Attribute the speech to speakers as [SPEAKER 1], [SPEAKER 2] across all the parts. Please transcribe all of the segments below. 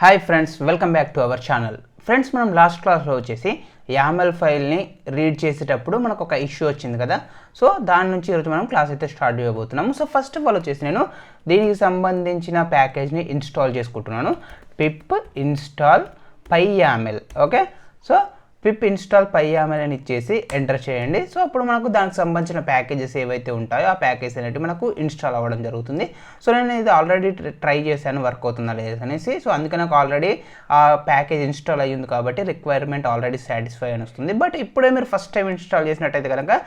[SPEAKER 1] Hi friends, welcome back to our channel. Friends, మనం last క్లాస్లో వచ్చేసి యామెల్ ఫైల్ని రీడ్ చేసేటప్పుడు మనకు ఒక ఇష్యూ వచ్చింది కదా. సో దాని నుంచి ఈరోజు మనం క్లాస్ అయితే స్టార్ట్ చేయబోతున్నాము. సో ఫస్ట్ ఆఫ్ ఆల్ వచ్చేసి నేను దీనికి సంబంధించిన ప్యాకేజ్ని ఇన్స్టాల్ చేసుకుంటున్నాను. పిప్ ఇన్స్టాల్ పైయామెల్. ఓకే, సో పిప్ ఇన్స్టాల్ పైయామెల్ అని ఇచ్చేసి ఎంటర్ చేయండి. సో అప్పుడు మనకు దానికి సంబంధించిన ప్యాకేజెస్ ఏవైతే ఉంటాయో ఆ ప్యాకేజ్ అనేవి మనకు ఇన్స్టాల్ అవ్వడం జరుగుతుంది. సో నేను ఇది ఆల్రెడీ ట్రై చేశాను, వర్క్ అవుతుందా లేదనేసి. సో అందుకే నాకు ఆల్రెడీ ఆ ప్యాకేజ్ ఇన్స్టాల్ అయ్యింది కాబట్టి రిక్వైర్మెంట్ ఆల్రెడీ సాటిస్ఫై అని వస్తుంది. బట్ ఇప్పుడే మీరు ఫస్ట్ టైం ఇన్స్టాల్ చేసినట్టయితే కనుక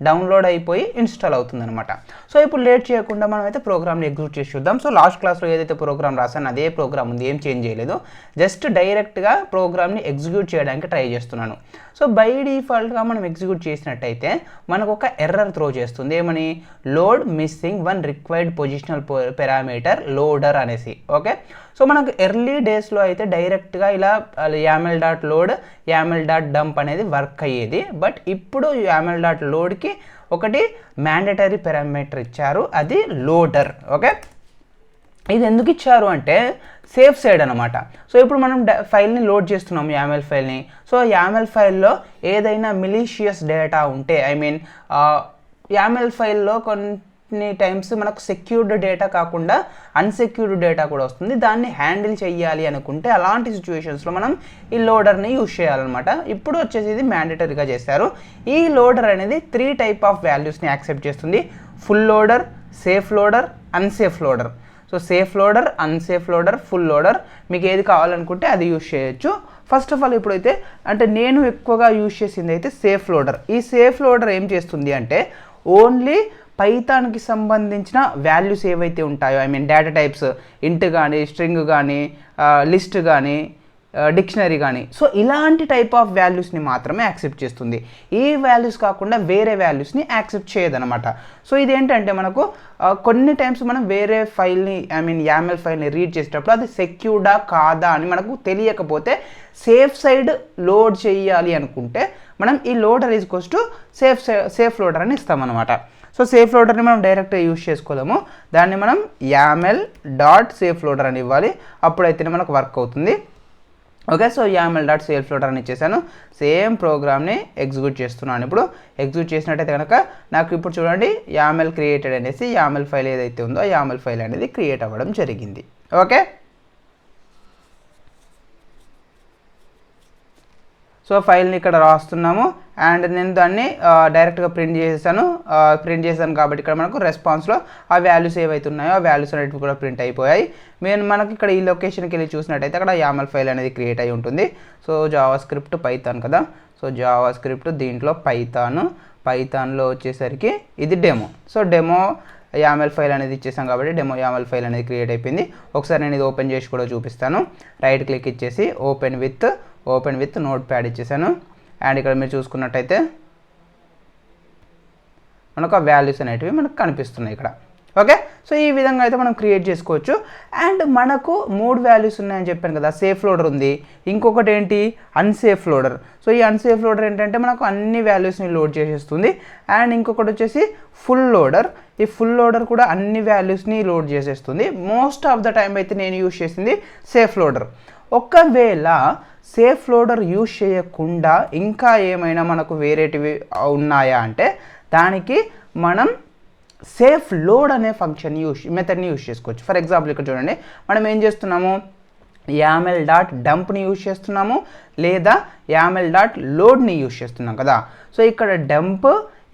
[SPEAKER 1] డౌన్లోడ్ అయిపోయి ఇన్స్టాల్ అవుతుంది అనమాట. సో ఇప్పుడు లేట్ చేయకుండా మనం అయితే ప్రోగ్రామ్ని ఎగ్జిక్యూట్ చేసి చూద్దాం. సో లాస్ట్ క్లాస్లో ఏదైతే ప్రోగ్రామ్ రాసానో అదే ప్రోగ్రామ్ ఉంది, ఏం చేంజ్ చేయలేదు. జస్ట్ డైరెక్ట్గా ప్రోగ్రామ్ని ఎగ్జిక్యూట్ చేయడానికి ట్రై చేస్తున్నాను. సో బై డిఫాల్ట్గా మనం ఎగ్జిక్యూట్ చేసినట్టయితే మనకు ఒక ఎర్రర్ త్రో చేస్తుంది. ఏమని? Load missing one required positional parameter loader అనేసి. ఓకే, సో మనకు ఎర్లీ డేస్లో అయితే డైరెక్ట్గా ఇలా YAML dot load YAML dot dump అనేది వర్క్ అయ్యేది. బట్ ఇప్పుడు యామెల్ డాట్ లోడ్కి ఒకటి మ్యాండేటరీ పారామీటర్ ఇచ్చారు, అది లోడర్. ఓకే, ఇది ఎందుకు ఇచ్చారు అంటే సేఫ్ సైడ్ అనమాట. సో ఇప్పుడు మనం ఫైల్ని లోడ్ చేస్తున్నాం, యామెల్ ఫైల్ని. సో యామెల్ ఫైల్లో ఏదైనా మిలీషియస్ డేటా ఉంటే, ఐ మీన్ యామెల్ ఫైల్లో కొన్ని టైమ్స్ మనకు సెక్యూర్డ్ డేటా కాకుండా అన్సెక్యూర్డ్ డేటా కూడా వస్తుంది. దాన్ని హ్యాండిల్ చేయాలి అనుకుంటే అలాంటి సిచ్యువేషన్స్లో మనం ఈ లోడర్ని యూజ్ చేయాలన్నమాట. ఇప్పుడు వచ్చేసి ఇది మ్యాండేటరీగా చేశారు. ఈ లోడర్ అనేది 3 టైప్ ఆఫ్ వాల్యూస్ని యాక్సెప్ట్ చేస్తుంది: full loader, safe loader, unsafe loader. So safe loader, unsafe loader, full loader, మీకు ఏది కావాలనుకుంటే అది యూజ్ చేయొచ్చు. ఫస్ట్ ఆఫ్ ఆల్ ఇప్పుడైతే అంటే నేను ఎక్కువగా యూజ్ చేసింది అయితే సేఫ్ లోడర్. ఈ సేఫ్ లోడర్ ఏం చేస్తుంది అంటే ఓన్లీ పైథాన్కి సంబంధించిన వాల్యూస్ ఏవైతే ఉంటాయో, ఐ మీన్ డేటా టైప్స్, ఇంట్ కానీ, స్ట్రింగ్ కానీ, లిస్ట్ కానీ, డిక్షనరీ కానీ, సో ఇలాంటి టైప్ ఆఫ్ వాల్యూస్ని మాత్రమే యాక్సెప్ట్ చేస్తుంది. ఈ వాల్యూస్ కాకుండా వేరే వాల్యూస్ని యాక్సెప్ట్ చేయదనమాట. సో ఇదేంటంటే మనకు కొన్ని టైమ్స్ మనం వేరే ఫైల్ని, ఐ మీన్ యామెల్ ఫైల్ని రీడ్ చేసేటప్పుడు అది సెక్యూర్డా కాదా అని మనకు తెలియకపోతే సేఫ్ సైడ్ లోడ్ చేయాలి అనుకుంటే మనం ఈ loader is equals to safe loader అని ఇస్తామన్నమాట. సో సేఫ్ లోడర్ని మనం డైరెక్ట్గా యూజ్ చేసుకోలేము, దాన్ని మనం యామెల్ డాట్ సేఫ్ లోడర్ అని ఇవ్వాలి. అప్పుడైతేనే మనకు వర్క్ అవుతుంది. Okay, so YAML dot safe loader అని ఇచ్చేసాను. సేమ్ ప్రోగ్రామ్ని ఎగ్జిక్యూట్ చేస్తున్నాను. ఇప్పుడు ఎగ్జిక్యూట్ చేసినట్టయితే కనుక నాకు ఇప్పుడు చూడండి యామెల్ క్రియేటెడ్ అనేసి యామెల్ ఫైల్ ఏదైతే ఉందో ఆ యామెల్ ఫైల్ అనేది క్రియేట్ అవ్వడం జరిగింది. ఓకే, సో ఫైల్ని ఇక్కడ రాస్తున్నాము అండ్ నేను దాన్ని డైరెక్ట్గా ప్రింట్ చేశాను కాబట్టి ఇక్కడ మనకు రెస్పాన్స్లో ఆ వాల్యూస్ ఏవైతే ఉన్నాయో ఆ వాల్యూస్ అనేవి కూడా ప్రింట్ అయిపోయాయి. మనకి ఇక్కడ ఈ లొకేషన్కి వెళ్ళి చూసినట్టయితే అక్కడ యామెల్ ఫైల్ అనేది క్రియేట్ అయి ఉంటుంది. సో జావా స్క్రిప్ట్ పైథాన్ కదా, సో జావా స్క్రిప్ట్ దీంట్లో పైథాన్లో వచ్చేసరికి ఇది demo. So demo YAML file అనేది ఇచ్చేసాం కాబట్టి డెమో యామెల్ ఫైల్ అనేది క్రియేట్ అయిపోయింది. ఒకసారి నేను ఇది ఓపెన్ చేసి కూడా చూపిస్తాను. రైట్ క్లిక్ ఇచ్చేసి ఓపెన్ విత్ నోట్ ప్యాడ్ ఇచ్చేసాను. అండ్ ఇక్కడ మీరు చూసుకున్నట్టయితే మనకు ఆ వాల్యూస్ అనేటివి మనకు కనిపిస్తున్నాయి ఇక్కడ. ఓకే, సో ఈ విధంగా అయితే మనం క్రియేట్ చేసుకోవచ్చు. అండ్ మనకు 3 వాల్యూస్ ఉన్నాయని చెప్పాను కదా. సేఫ్ లోడర్ ఉంది, ఇంకొకటి ఏంటి అన్సేఫ్ లోడర్. సో ఈ అన్సేఫ్ లోడర్ ఏంటంటే మనకు అన్ని వాల్యూస్ని లోడ్ చేసేస్తుంది. అండ్ ఇంకొకటి వచ్చేసి ఫుల్ లోడర్. ఈ ఫుల్ లోడర్ కూడా అన్ని వాల్యూస్ని లోడ్ చేసేస్తుంది. మోస్ట్ ఆఫ్ ద టైం అయితే నేను యూజ్ చేసింది సేఫ్ లోడర్. ఒకవేళ సేఫ్ లోడర్ యూజ్ చేయకుండా ఇంకా ఏమైనా మనకు వేరేటివి ఉన్నాయా అంటే దానికి మనం సేఫ్ లోడ్ అనే మెథడ్ని యూజ్ చేసుకోవచ్చు. ఫర్ ఎగ్జాంపుల్ ఇక్కడ చూడండి, మనం ఏం చేస్తున్నాము, యామెల్ డాట్ డంప్ని యూజ్ చేస్తున్నాము లేదా యామెల్ డాట్ లోడ్ని యూజ్ చేస్తున్నాం కదా. సో ఇక్కడ డంప్,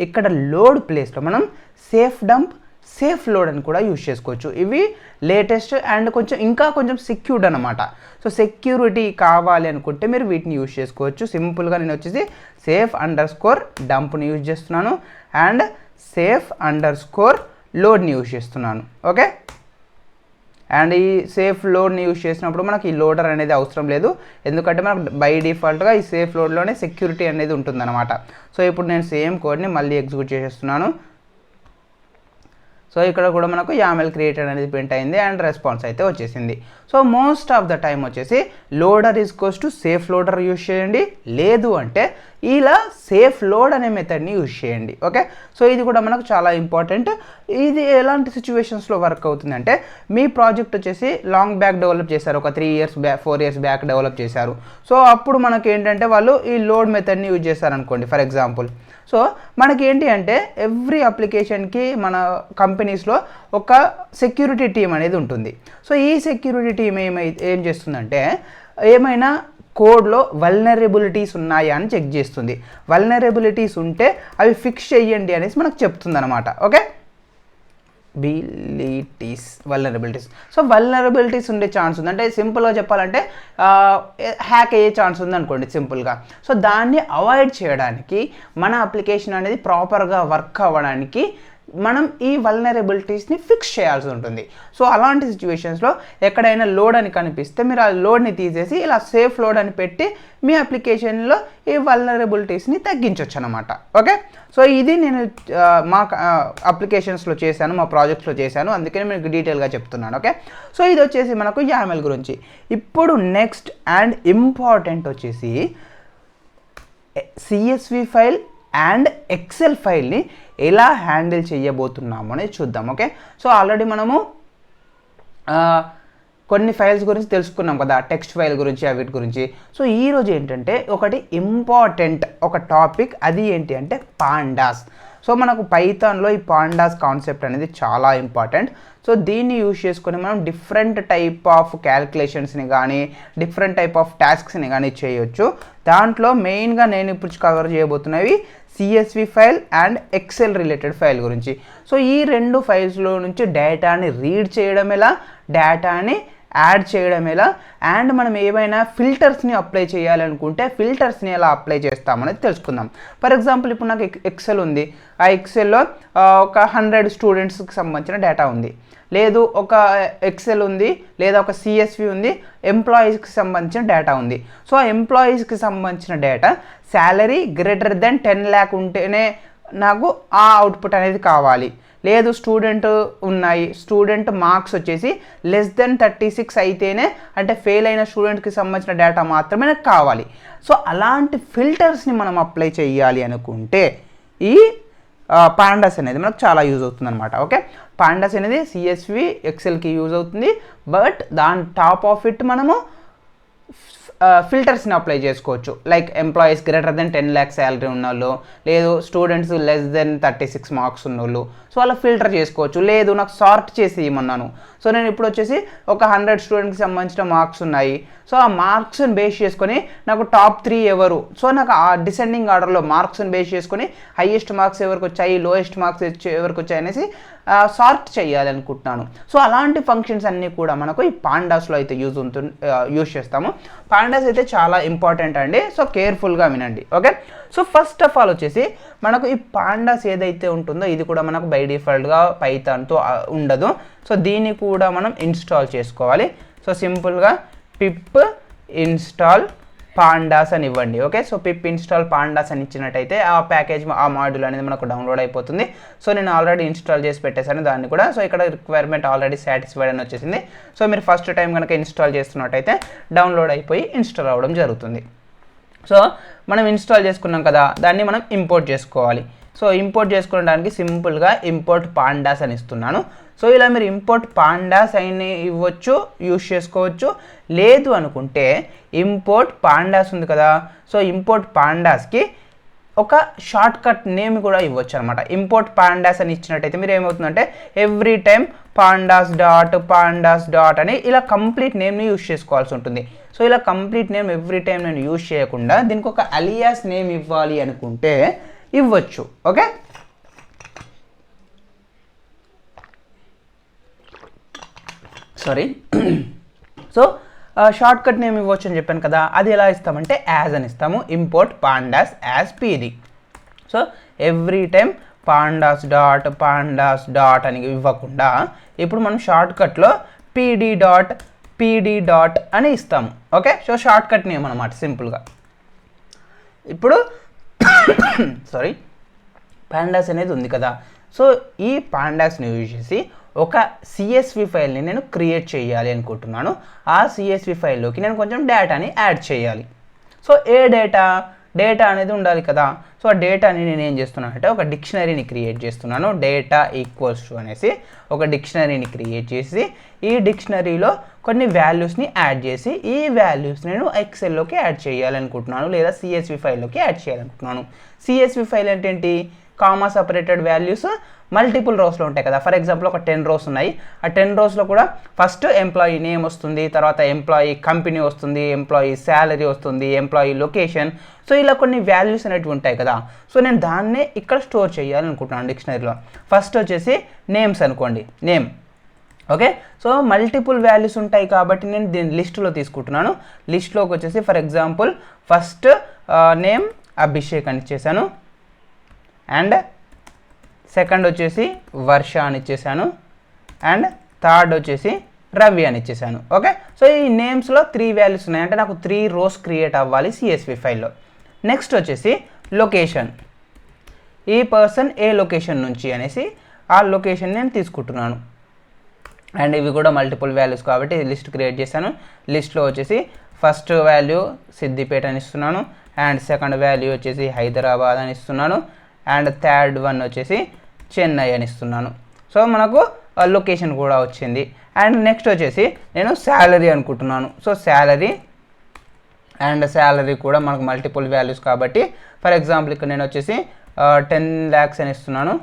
[SPEAKER 1] ఇక్కడ లోడ్ ప్లేస్లో మనం సేఫ్ డంప్, సేఫ్ లోడ్ అని కూడా యూజ్ చేసుకోవచ్చు. ఇవి లేటెస్ట్ అండ్ కొంచెం సెక్యూర్డ్ అనమాట. సో సెక్యూరిటీ కావాలి అనుకుంటే మీరు వీటిని యూజ్ చేసుకోవచ్చు. సింపుల్గా నేను వచ్చేసి సేఫ్ అండర్స్కోర్ డంప్ని యూజ్ చేస్తున్నాను అండ్ సేఫ్ అండర్స్కోర్ లోడ్ని యూజ్ చేస్తున్నాను. ఓకే, అండ్ ఈ సేఫ్ లోడ్ని యూజ్ చేసినప్పుడు మనకి ఈ లోడర్ అనేది అవసరం లేదు, ఎందుకంటే మనకు బై డిఫాల్ట్గా ఈ సేఫ్ లోడ్లోనే సెక్యూరిటీ అనేది ఉంటుందన్నమాట. సో ఇప్పుడు నేను సేమ్ కోడ్ని మళ్ళీ ఎగ్జిక్యూట్ చేసేస్తున్నాను. సో ఇక్కడ కూడా మనకు YAML క్రియేటెడ్ అనేది ప్రింట్ అయింది అండ్ రెస్పాన్స్ అయితే వచ్చేసింది. So most of the time వచ్చేసి loader equals to safe loader use చేయండి, లేదు అంటే ఇలా సేఫ్ లోడ్ అనే మెథడ్ని యూజ్ చేయండి. ఓకే, సో ఇది కూడా మనకు చాలా ఇంపార్టెంట్. ఇది ఎలాంటి సిచ్యువేషన్స్లో వర్క్ అవుతుందంటే మీ ప్రాజెక్ట్ వచ్చేసి లాంగ్ బ్యాక్ డెవలప్ చేశారు, ఒక 3 years back 4 years back develop చేశారు. సో అప్పుడు మనకి ఏంటంటే వాళ్ళు ఈ లోడ్ మెథడ్ని యూజ్ చేశారనుకోండి ఫర్ ఎగ్జాంపుల్. సో మనకి ఏంటి అంటే ఎవ్రీ అప్లికేషన్కి మన కంపెనీస్లో ఒక సెక్యూరిటీ టీం అనేది ఉంటుంది. సో ఈ సెక్యూరిటీ టీం ఏం చేస్తుందంటే ఏమైనా కోడ్లో వల్నరబిలిటీస్ ఉన్నాయా అని చెక్ చేస్తుంది. వల్నరబిలిటీస్ ఉంటే అవి ఫిక్స్ చేయండి అనేసి మనకు చెప్తుంది అనమాట. Okay, vulnerabilities. సో వల్నరబిలిటీస్ ఉండే ఛాన్స్ ఉంది, అంటే సింపుల్గా చెప్పాలంటే హ్యాక్ అయ్యే ఛాన్స్ ఉంది అనుకోండి సింపుల్గా. సో దాన్ని అవాయిడ్ చేయడానికి మన అప్లికేషన్ అనేది ప్రాపర్గా వర్క్ అవ్వడానికి మనం ఈ వల్నరబిలిటీస్ని ఫిక్స్ చేయాల్సి ఉంటుంది. సో అలాంటి సిచ్యువేషన్స్లో ఎక్కడైనా లోడ్ అని కనిపిస్తే మీరు ఆ లోడ్ని తీసేసి ఇలా సేఫ్ లోడ్ అని పెట్టి మీ అప్లికేషన్లో ఈ వల్నరబిలిటీస్ని తగ్గించవచ్చు అనమాట. ఓకే, సో ఇది నేను మా అప్లికేషన్స్లో చేశాను, మా ప్రాజెక్ట్స్లో చేశాను, అందుకని మీకు డీటెయిల్గా చెప్తున్నాను. ఓకే, సో ఇది వచ్చేసి మనకు YAML గురించి. ఇప్పుడు నెక్స్ట్ అండ్ ఇంపార్టెంట్ వచ్చేసి CSV ఫైల్ అండ్ ఎక్సెల్ ఫైల్ని ఎలా హ్యాండిల్ చేయబోతున్నాము అనేది చూద్దాం. ఓకే, సో ఆల్రెడీ మనము కొన్ని ఫైల్స్ గురించి తెలుసుకున్నాం కదా, టెక్స్ట్ ఫైల్ గురించి వీటి గురించి. సో ఈరోజు ఏంటంటే ఒకటి ఇంపార్టెంట్ ఒక టాపిక్, అది ఏంటి అంటే పాండాస్. సో మనకు పైథాన్లో ఈ పాండాస్ కాన్సెప్ట్ అనేది చాలా ఇంపార్టెంట్. సో దీన్ని యూజ్ చేసుకొని మనం డిఫరెంట్ టైప్ ఆఫ్ క్యాలిక్యులేషన్స్ని కానీ డిఫరెంట్ టైప్ ఆఫ్ టాస్క్స్ని కానీ చేయొచ్చు. దాంట్లో మెయిన్గా నేను ఇప్పుడు కవర్ చేయబోతున్నవి CSV file and excel related file గురించి. సో ఈ 2 ఫైల్స్లో నుంచి డేటాని రీడ్ చేయడం ఎలా, డేటాని యాడ్ చేయడం ఎలా, అండ్ మనం ఏమైనా ఫిల్టర్స్ని అప్లై చేయాలనుకుంటే ఫిల్టర్స్ని ఎలా అప్లై చేస్తామనేది తెలుసుకుందాం. ఫర్ ఎగ్జాంపుల్ ఇప్పుడు నాకు ఎక్సెల్ ఉంది, ఆ ఎక్సెల్లో ఒక 100 స్టూడెంట్స్కి సంబంధించిన డేటా ఉంది, లేదు ఒక ఎక్సెల్ ఉంది, లేదా ఒక CSV ఉంది, ఎంప్లాయీస్కి సంబంధించిన డేటా ఉంది. సో ఆ ఎంప్లాయీస్కి సంబంధించిన data salary greater than 10 lakh ఉంటేనే నాకు ఆ అవుట్పుట్ అనేది కావాలి, లేదు స్టూడెంట్ ఉన్నాయి, స్టూడెంట్ మార్క్స్ వచ్చేసి లెస్ దెన్ 36 అయితేనే, అంటే ఫెయిల్ అయిన స్టూడెంట్కి సంబంధించిన డేటా మాత్రమే నాకు కావాలి. సో అలాంటి ఫిల్టర్స్ని మనం అప్లై చేయాలి అనుకుంటే ఈ పాండాస్ అనేది మనకు చాలా యూజ్ అవుతుంది అనమాట. ఓకే, పాండాస్ అనేది CSV ఎక్సెల్కి యూజ్ అవుతుంది, బట్ దాని టాప్ ఆఫ్ ఇట్ మనము ఫిల్టర్స్ని అప్లై చేసుకోవచ్చు. Like employees greater than 10 lakh salary ఉన్నోళ్ళు, లేదు స్టూడెంట్స్ లెస్ దెన్ 36 మార్క్స్ ఉన్నోళ్ళు. సో అలా ఫిల్టర్ చేసుకోవచ్చు. లేదు నాకు సార్ట్ చేసి ఇవ్వమన్నాను, సో నేను ఇప్పుడు వచ్చేసి ఒక 100 స్టూడెంట్కి సంబంధించిన మార్క్స్ ఉన్నాయి. సో ఆ మార్క్స్ని బేస్ చేసుకొని నాకు టాప్ 3 ఎవరు, సో నాకు ఆ డిసెండింగ్ ఆర్డర్లో మార్క్స్ని బేస్ చేసుకొని హైయెస్ట్ మార్క్స్ ఎవరికి వచ్చాయి, లోయెస్ట్ మార్క్స్ ఎవరికి వచ్చాయి అనేసి సార్ట్ చేయాలనుకుంటున్నాను. సో అలాంటి ఫంక్షన్స్ అన్నీ కూడా మనకు ఈ పాండాస్లో అయితే యూజ్ చేస్తాము. పాండాస్ అయితే చాలా ఇంపార్టెంట్ అండి, సో కేర్ఫుల్గా వినండి. Okay, so first of all వచ్చేసి మనకు ఈ పాండాస్ ఏదైతే ఉంటుందో ఇది కూడా మనకు బై డిఫాల్ట్గా పైథాన్తో ఉండదు. సో దీన్ని కూడా మనం ఇన్స్టాల్ చేసుకోవాలి. సో సింపుల్గా పిప్ ఇన్స్టాల్ పాండాస్ అని ఇవ్వండి. ఓకే, సో పిప్ ఇన్స్టాల్ పాండాస్ అని ఇచ్చినట్టయితే ఆ ప్యాకేజ్ ఆ మాడ్యూల్ అనేది మనకు డౌన్లోడ్ అయిపోతుంది. సో నేను ఆల్రెడీ ఇన్స్టాల్ చేసి పెట్టేశాను దాన్ని కూడా. సో ఇక్కడ రిక్వైర్మెంట్ ఆల్రెడీ సాటిస్ఫైడ్ అని వచ్చేసింది. సో మీరు ఫస్ట్ టైం కనుక ఇన్స్టాల్ చేస్తున్నట్టయితే డౌన్లోడ్ అయిపోయి ఇన్స్టాల్ అవ్వడం జరుగుతుంది. సో మనం ఇన్స్టాల్ చేసుకున్నాం కదా, దాన్ని మనం ఇంపోర్ట్ చేసుకోవాలి. సో ఇంపోర్ట్ చేసుకోవడానికి సింపుల్గా ఇంపోర్ట్ పాండాస్ అని ఇస్తున్నాను. సో ఇలా మీరు ఇంపోర్ట్ పాండాస్ అయిన ఇవ్వచ్చు, యూజ్ చేసుకోవచ్చు. లేదు అనుకుంటే ఇంపోర్ట్ పాండాస్ ఉంది కదా, సో ఇంపోర్ట్ పాండాస్కి ఒక షార్ట్ కట్ నేమ్ కూడా ఇవ్వచ్చు అనమాట. ఇంపోర్ట్ పాండాస్ అని ఇచ్చినట్టయితే మీరు ఏమవుతుందంటే ఎవ్రీ టైం పాండాస్ డాట్ అని ఇలా కంప్లీట్ నేమ్ని యూజ్ చేసుకోవాల్సి ఉంటుంది. సో ఇలా కంప్లీట్ నేమ్ ఎవ్రీ టైం నేను యూజ్ చేయకుండా దీనికి ఒక అలియాస్ నేమ్ ఇవ్వాలి అనుకుంటే ఇవ్వచ్చు. Okay, sorry. So short cut name ఇవ్వచ్చు అని చెప్పాను కదా, అది ఎలా ఇస్తామంటే యాజ్ అని ఇస్తాము. Import pandas as PD. So every time pandas dot అని ఇవ్వకుండా ఇప్పుడు మనం షార్ట్ కట్లో PD డాట్ అని ఇస్తాము. Okay, so short cut name అనమాట సింపుల్గా. ఇప్పుడు సారీ పాండాస్ అనేది ఉంది కదా, సో ఈ పాండాస్ని యూజ్ చేసి ఒక సిఎస్వి ఫైల్ని నేను క్రియేట్ చేయాలి అనుకుంటున్నాను. ఆ సిఎస్వి ఫైల్లోకి నేను కొంచెం డేటాని యాడ్ చేయాలి. సో ఏ డేటా అనేది ఉండాలి కదా. సో ఆ డేటాని నేను ఏం చేస్తున్నాను అంటే ఒక డిక్షనరీని క్రియేట్ చేస్తున్నాను. డేటా ఈక్వల్స్ టు అనేసి ఒక డిక్షనరీని క్రియేట్ చేసి ఈ డిక్షనరీలో కొన్ని వాల్యూస్ని యాడ్ చేసి ఈ వాల్యూస్ నేను ఎక్సెల్లోకి యాడ్ చేయాలనుకుంటున్నాను లేదా సిఎస్వి ఫైల్లోకి యాడ్ చేయాలనుకుంటున్నాను. సిఎస్వి ఫైల్ అంటే ఏంటి? కామా సపరేటెడ్ వాల్యూస్ మల్టిపుల్ రోస్లో ఉంటాయి కదా. ఫర్ ఎగ్జాంపుల్ ఒక 10 రోస్ ఉన్నాయి. ఆ 10 రోస్లో కూడా ఫస్ట్ ఎంప్లాయీ నేమ్ వస్తుంది, తర్వాత ఎంప్లాయీ కంపెనీ వస్తుంది, ఎంప్లాయీ శాలరీ వస్తుంది, ఎంప్లాయీ లొకేషన్. సో ఇలా కొన్ని వాల్యూస్ అనేవి ఉంటాయి కదా. సో నేను దాన్నే ఇక్కడ స్టోర్ చేయాలనుకుంటున్నాను డిక్షనరీలో. ఫస్ట్ వచ్చేసి నేమ్స్ అనుకోండి, name. Okay, so multiple values ఉంటాయి కాబట్టి నేను దీన్ని లిస్టులో తీసుకుంటున్నాను. లిస్ట్లోకి వచ్చేసి for example first name Abhishek అని ఇచ్చేసాను, అండ్ సెకండ్ వచ్చేసి వర్ష అని ఇచ్చేసాను, అండ్ థర్డ్ వచ్చేసి రవి అని ఇచ్చేసాను. ఓకే, సో ఈ నేమ్స్లో 3 వాల్యూస్ ఉన్నాయి అంటే నాకు 3 రోస్ క్రియేట్ అవ్వాలి సిఎస్వి ఫైల్లో. నెక్స్ట్ వచ్చేసి లొకేషన్, ఈ పర్సన్ ఏ లొకేషన్ నుంచి అనేసి ఆ లొకేషన్ నేను తీసుకుంటున్నాను. అండ్ ఇవి కూడా మల్టిపుల్ వాల్యూస్ కాబట్టి లిస్ట్ క్రియేట్ చేశాను. లిస్ట్లో వచ్చేసి ఫస్ట్ వాల్యూ సిద్దిపేట అని ఇస్తున్నాను, అండ్ సెకండ్ వాల్యూ వచ్చేసి హైదరాబాద్ అని ఇస్తున్నాను, అండ్ థర్డ్ వన్ వచ్చేసి చెన్నై అని ఇస్తున్నాను. సో మనకు లొకేషన్ కూడా వచ్చింది. అండ్ నెక్స్ట్ వచ్చేసి నేను శాలరీ అనుకుంటున్నాను. సో శాలరీ అండ్ శాలరీ కూడా మనకు మల్టిపుల్ వాల్యూస్ కాబట్టి ఫర్ ఎగ్జాంపుల్ ఇక్కడ నేను వచ్చేసి 10 lakhs అని ఇస్తున్నాను.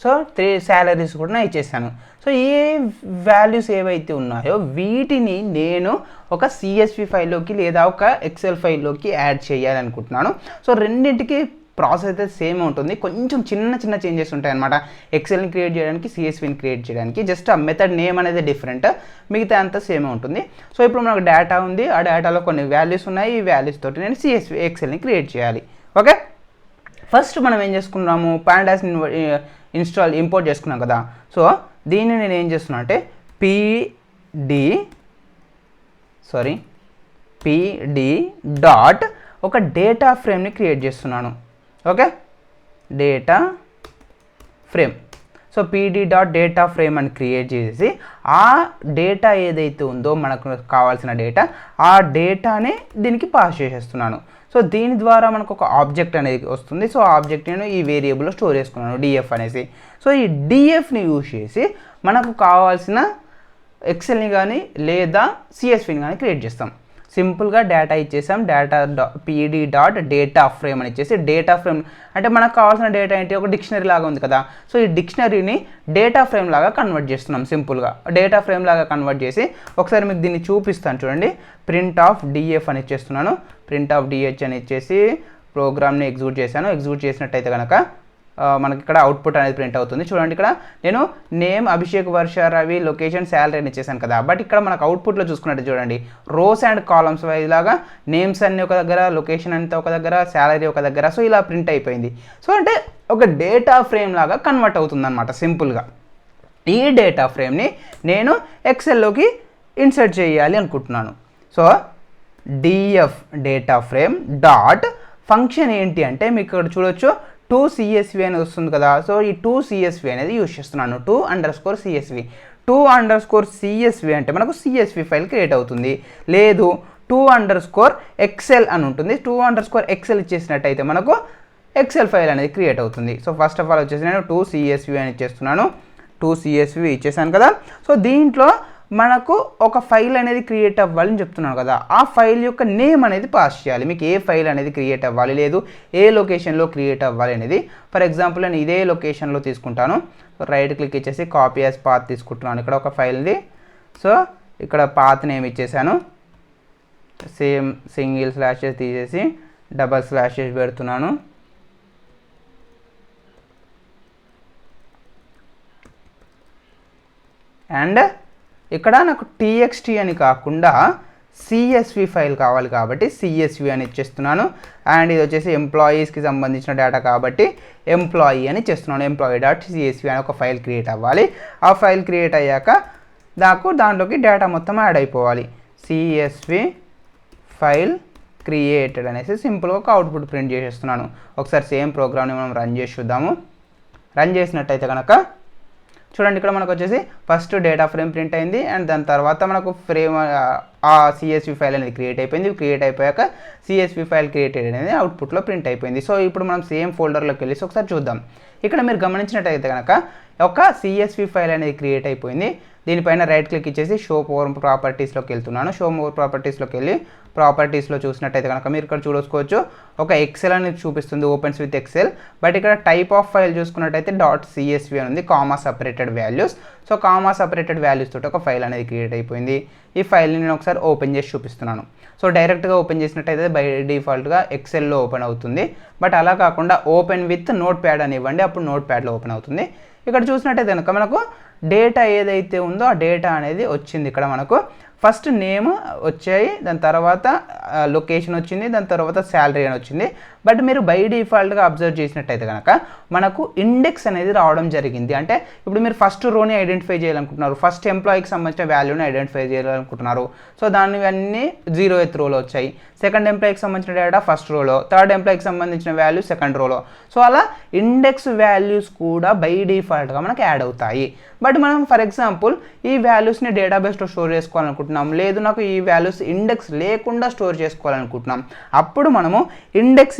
[SPEAKER 1] సో 3 శాలరీస్ కూడా నేను ఇచ్చేసాను. సో ఈ వాల్యూస్ ఏవైతే ఉన్నాయో వీటిని నేను ఒక సిఎస్వి ఫైల్లోకి లేదా ఒక ఎక్సెల్ ఫైల్లోకి యాడ్ చేయాలనుకుంటున్నాను. సో రెండింటికి ప్రాసెస్ అయితే సేమ్ ఉంటుంది, కొంచెం చిన్న చేంజెస్ ఉంటాయి అనమాట. ఎక్సెల్ని క్రియేట్ చేయడానికి, సిఎస్విని క్రియేట్ చేయడానికి జస్ట్ ఆ మెథడ్ నేమ్ అనేది డిఫరెంట్, మిగతా అంతా సేమ్ ఉంటుంది. సో ఇప్పుడు మనకు డేటా ఉంది, ఆ డేటాలో కొన్ని వాల్యూస్ ఉన్నాయి, ఈ వాల్యూస్ తోటి నేను ఎక్సెల్ని క్రియేట్ చేయాలి. ఓకే, ఫస్ట్ మనం ఏం చేసుకున్నాము, పాండాస్ని ఇంపోర్ట్ చేసుకున్నాం కదా. సో దీన్ని నేను ఏం చేస్తున్నా అంటే pd డాట్ ఒక డేటా ఫ్రేమ్ని క్రియేట్ చేస్తున్నాను. Okay, data frame. So pd dot data frame అని క్రియేట్ చేసి ఆ డేటా ఏదైతే ఉందో మనకు కావాల్సిన డేటా, ఆ డేటానే దీనికి పాస్ చేసేస్తున్నాను. సో దీని ద్వారా మనకు ఒక ఆబ్జెక్ట్ అనేది వస్తుంది. సో ఆబ్జెక్ట్ నేను ఈ వేరియబుల్లో స్టోర్ చేసుకున్నాను, డిఎఫ్ అనేసి. సో ఈ డిఎఫ్ని యూజ్ చేసి మనకు కావాల్సిన ఎక్సెల్ని కానీ లేదా సిఎస్విని కానీ క్రియేట్ చేస్తాం. సింపుల్గా డేటా ఇచ్చేసాం, pd డాట్ డేటా ఫ్రేమ్ అని ఇచ్చేసి డేటా ఫ్రేమ్ అంటే మనకు కావాల్సిన డేటా ఏంటి, ఒక డిక్షనరీ లాగా ఉంది కదా. సో ఈ డిక్షనరీని డేటా ఫ్రేమ్ లాగా కన్వర్ట్ చేస్తున్నాం. సింపుల్గా డేటా ఫ్రేమ్ లాగా కన్వర్ట్ చేసి ఒకసారి మీకు దీన్ని చూపిస్తాను చూడండి. ప్రింట్ ఆఫ్ డిఎఫ్ అని ఇచ్చేస్తున్నాను. ప్రింట్ ఆఫ్ డిహెచ్ అని ఇచ్చేసి ప్రోగ్రామ్ని ఎగ్జిక్యూట్ చేశాను. ఎగ్జిక్యూట్ చేసినట్టయితే కనుక మనకి ఇక్కడ అవుట్పుట్ అనేది ప్రింట్ అవుతుంది. చూడండి, ఇక్కడ నేను నేమ్ అభిషేక్, వర్ష, రవి, లొకేషన్, శాలరీ అని ఇచ్చేసాను కదా. బట్ ఇక్కడ మనకు అవుట్పుట్లో చూసుకున్నట్టు చూడండి, రోస్ అండ్ కాలమ్స్ వైజ్ లాగా నేమ్స్ అన్ని ఒక దగ్గర, లొకేషన్ అంతా ఒక దగ్గర, శాలరీ ఒక దగ్గర. సో ఇలా ప్రింట్ అయిపోయింది. సో అంటే ఒక డేటా ఫ్రేమ్ లాగా కన్వర్ట్ అవుతుంది అనమాట సింపుల్గా. ఈ డేటా ఫ్రేమ్ని నేను ఎక్సెల్లోకి ఇన్సర్ట్ చేయాలి అనుకుంటున్నాను. So DF data frame dot function ఏంటి అంటే మీకు ఇక్కడ చూడొచ్చు 2CSV అనేది వస్తుంది కదా. సో ఈ 2CSV అనేది యూజ్ చేస్తున్నాను, 2_CSV. 2_CSV అంటే మనకు CSV ఫైల్ క్రియేట్ అవుతుంది. లేదు 2_Excel అని ఉంటుంది. 2_Excel ఇచ్చేసినట్టయితే మనకు ఎక్సెల్ ఫైల్ అనేది క్రియేట్ అవుతుంది. సో ఫస్ట్ ఆఫ్ ఆల్ వచ్చేసి నేను 2CSV అని ఇచ్చేస్తున్నాను. 2CSV ఇచ్చేసాను కదా. సో దీంట్లో మనకు ఒక ఫైల్ అనేది క్రియేట్ అవ్వాలని చెప్తున్నాను కదా. ఆ ఫైల్ యొక్క నేమ్ అనేది పాస్ చేయాలి. మీకు ఏ ఫైల్ అనేది క్రియేట్ అవ్వాలి, లేదు ఏ లొకేషన్లో క్రియేట్ అవ్వాలి అనేది. ఫర్ ఎగ్జాంపుల్ నేను ఇదే లొకేషన్లో తీసుకుంటాను. రైట్ క్లిక్ ఇచ్చేసి కాపీ యాజ్ పాత్ తీసుకుంటున్నాను. ఇక్కడ ఒక ఫైల్ది. సో ఇక్కడ పాత్ నేమ్ ఇచ్చేసాను. సేమ్ సింగిల్ స్లాషెస్ తీసేసి డబల్ స్లాషెస్ పెడుతున్నాను. అండ్ ఇక్కడ నాకు txt అని కాకుండా సిఎస్వి ఫైల్ కావాలి కాబట్టి సిఎస్వి అని ఇచ్చేస్తున్నాను. అండ్ ఇది వచ్చేసి ఎంప్లాయీస్కి సంబంధించిన డేటా కాబట్టి ఎంప్లాయీ అని ఇచ్చేస్తున్నాను. employee.csv అని ఒక ఫైల్ క్రియేట్ అవ్వాలి. ఆ ఫైల్ క్రియేట్ అయ్యాక దాంట్లోకి డేటా మొత్తం యాడ్ అయిపోవాలి. సిఎస్వి ఫైల్ క్రియేటెడ్ అనేసి సింపుల్గా ఒక అవుట్పుట్ ప్రింట్ చేసేస్తున్నాను. ఒకసారి సేమ్ ప్రోగ్రామ్ని మనం రన్ చేసి చూద్దాము. రన్ చేసినట్టయితే కనుక చూడండి, ఇక్కడ మనకు వచ్చేసి ఫస్ట్ డేటా ఫ్రేమ్ ప్రింట్ అయింది. అండ్ దాని తర్వాత మనకు ఫ్రేమ్ ఆ సిఎస్వి ఫైల్ అనేది క్రియేట్ అయిపోయింది. క్రియేట్ అయిపోయాక సిఎస్వి ఫైల్ క్రియేటెడ్ అనేది అవుట్పుట్లో ప్రింట్ అయిపోయింది. సో ఇప్పుడు మనం సేమ్ ఫోల్డర్లోకి వెళ్ళి ఒకసారి చూద్దాం. ఇక్కడ మీరు గమనించినట్టయితే కనుక ఒక సిఎస్వి ఫైల్ అనేది క్రియేట్ అయిపోయింది. దీనిపైన రైట్ క్లిక్ ఇచ్చేసి షో మోర్ ప్రాపర్టీస్లోకి వెళ్తున్నాను. షో మోర్ ప్రాపర్టీస్లోకి వెళ్ళి ప్రాపర్టీస్లో చూసినట్టయితే కనుక మీరు ఇక్కడ చూసుకోవచ్చు, ఒక ఎక్సెల్ అనేది చూపిస్తుంది, ఓపెన్స్ విత్ ఎక్సెల్. బట్ ఇక్కడ టైప్ ఆఫ్ ఫైల్ చూసుకున్నట్టయితే .csv అని ఉంది, comma separated values. So comma separated values తోటి ఒక ఫైల్ అనేది క్రియేట్ అయిపోయింది. ఈ ఫైల్ని నేను ఒకసారి ఓపెన్ చేసి చూపిస్తున్నాను. సో డైరెక్ట్గా ఓపెన్ చేసినట్టయితే బై డిఫాల్ట్గా ఎక్సెల్లో ఓపెన్ అవుతుంది. బట్ అలా కాకుండా ఓపెన్ విత్ నోట్ ప్యాడ్ అని ఇవ్వండి, అప్పుడు నోట్ ప్యాడ్లో ఓపెన్ అవుతుంది. ఇక్కడ చూసినట్టయితే కనుక మనకు డేటా ఏదైతే ఉందో ఆ డేటా అనేది వచ్చింది. ఇక్కడ మనకు ఫస్ట్ నేమ్ వచ్చాయి, దాని తర్వాత లొకేషన్ వచ్చింది, దాని తర్వాత శాలరీ అని వచ్చింది. బట్ మీరు బై డిఫాల్ట్గా అబ్జర్వ్ చేసినట్టయితే కనుక మనకు ఇండెక్స్ అనేది రావడం జరిగింది. అంటే ఇప్పుడు మీరు ఫస్ట్ రోని ఐడెంటిఫై చేయాలనుకుంటున్నారు, ఫస్ట్ ఎంప్లాయీకి సంబంధించిన వాల్యూని ఐడెంటిఫై చేయాలనుకుంటున్నారు. సో దానివన్నీ 0th రోలో వచ్చాయి. సెకండ్ ఎంప్లాయీకి సంబంధించిన డేటా ఫస్ట్ రోలో, థర్డ్ ఎంప్లాయీకి సంబంధించిన వాల్యూ సెకండ్ రోలో. సో అలా ఇండెక్స్ వాల్యూస్ కూడా బై డిఫాల్ట్గా మనకు యాడ్ అవుతాయి. బట్ మనం ఫర్ ఎగ్జాంపుల్ ఈ వాల్యూస్ని డేటాబేస్లో స్టోర్ చేసుకోవాలనుకుంటున్నాం, లేదు నాకు ఈ వాల్యూస్ ఇండెక్స్ లేకుండా స్టోర్ చేసుకోవాలనుకుంటున్నాం, అప్పుడు మనము ఇండెక్స్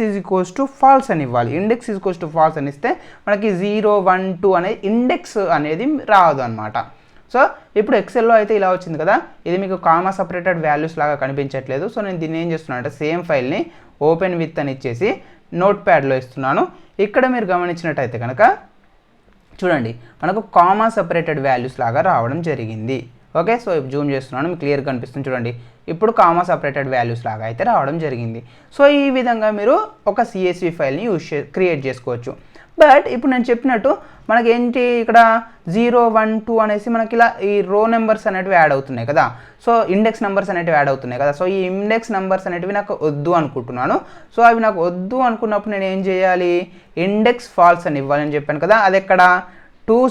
[SPEAKER 1] false అని ఇవ్వాలి. ఇండెక్స్ false అని ఇస్తే మనకి 0, 1, 2 అనే ఇండెక్స్ అనేది రాదు అనమాట. సో ఇప్పుడు ఎక్సెల్లో అయితే ఇలా వచ్చింది కదా, ఇది మీకు కామా సపరేటెడ్ వాల్యూస్ లాగా కనిపించట్లేదు. సో నేను దీన్ని ఏం చేస్తున్నాను అంటే సేమ్ ఫైల్ని ఓపెన్ విత్ అని ఇచ్చేసి నోట్ ప్యాడ్లో ఇస్తున్నాను. ఇక్కడ మీరు గమనించినట్టయితే కనుక చూడండి, మనకు కామా సపరేటెడ్ వాల్యూస్ లాగా రావడం జరిగింది. ఓకే, సో జూమ్ చేస్తున్నాను, మీకు క్లియర్గా కనిపిస్తుంది చూడండి. ఇప్పుడు కామా సపరేటెడ్ వాల్యూస్ లాగా అయితే రావడం జరిగింది. సో ఈ విధంగా మీరు ఒక సిఎస్వి ఫైల్ని క్రియేట్ చేసుకోవచ్చు. బట్ ఇప్పుడు నేను చెప్పినట్టు మనకి ఏంటి ఇక్కడ 0, 1, 2 అనేసి మనకి ఇలా ఈ రో నెంబర్స్ అనేటివి యాడ్ అవుతున్నాయి కదా. సో ఇండెక్స్ నెంబర్స్ అనేటివి యాడ్ అవుతున్నాయి కదా. సో ఈ ఇండెక్స్ నెంబర్స్ అనేటివి నాకు వద్దు అనుకుంటున్నాను. సో అవి నాకు వద్దు అనుకున్నప్పుడు నేను ఏం చేయాలి, ఇండెక్స్ ఫాల్స్ అని ఇవ్వాలని చెప్పాను కదా. అది ఎక్కడ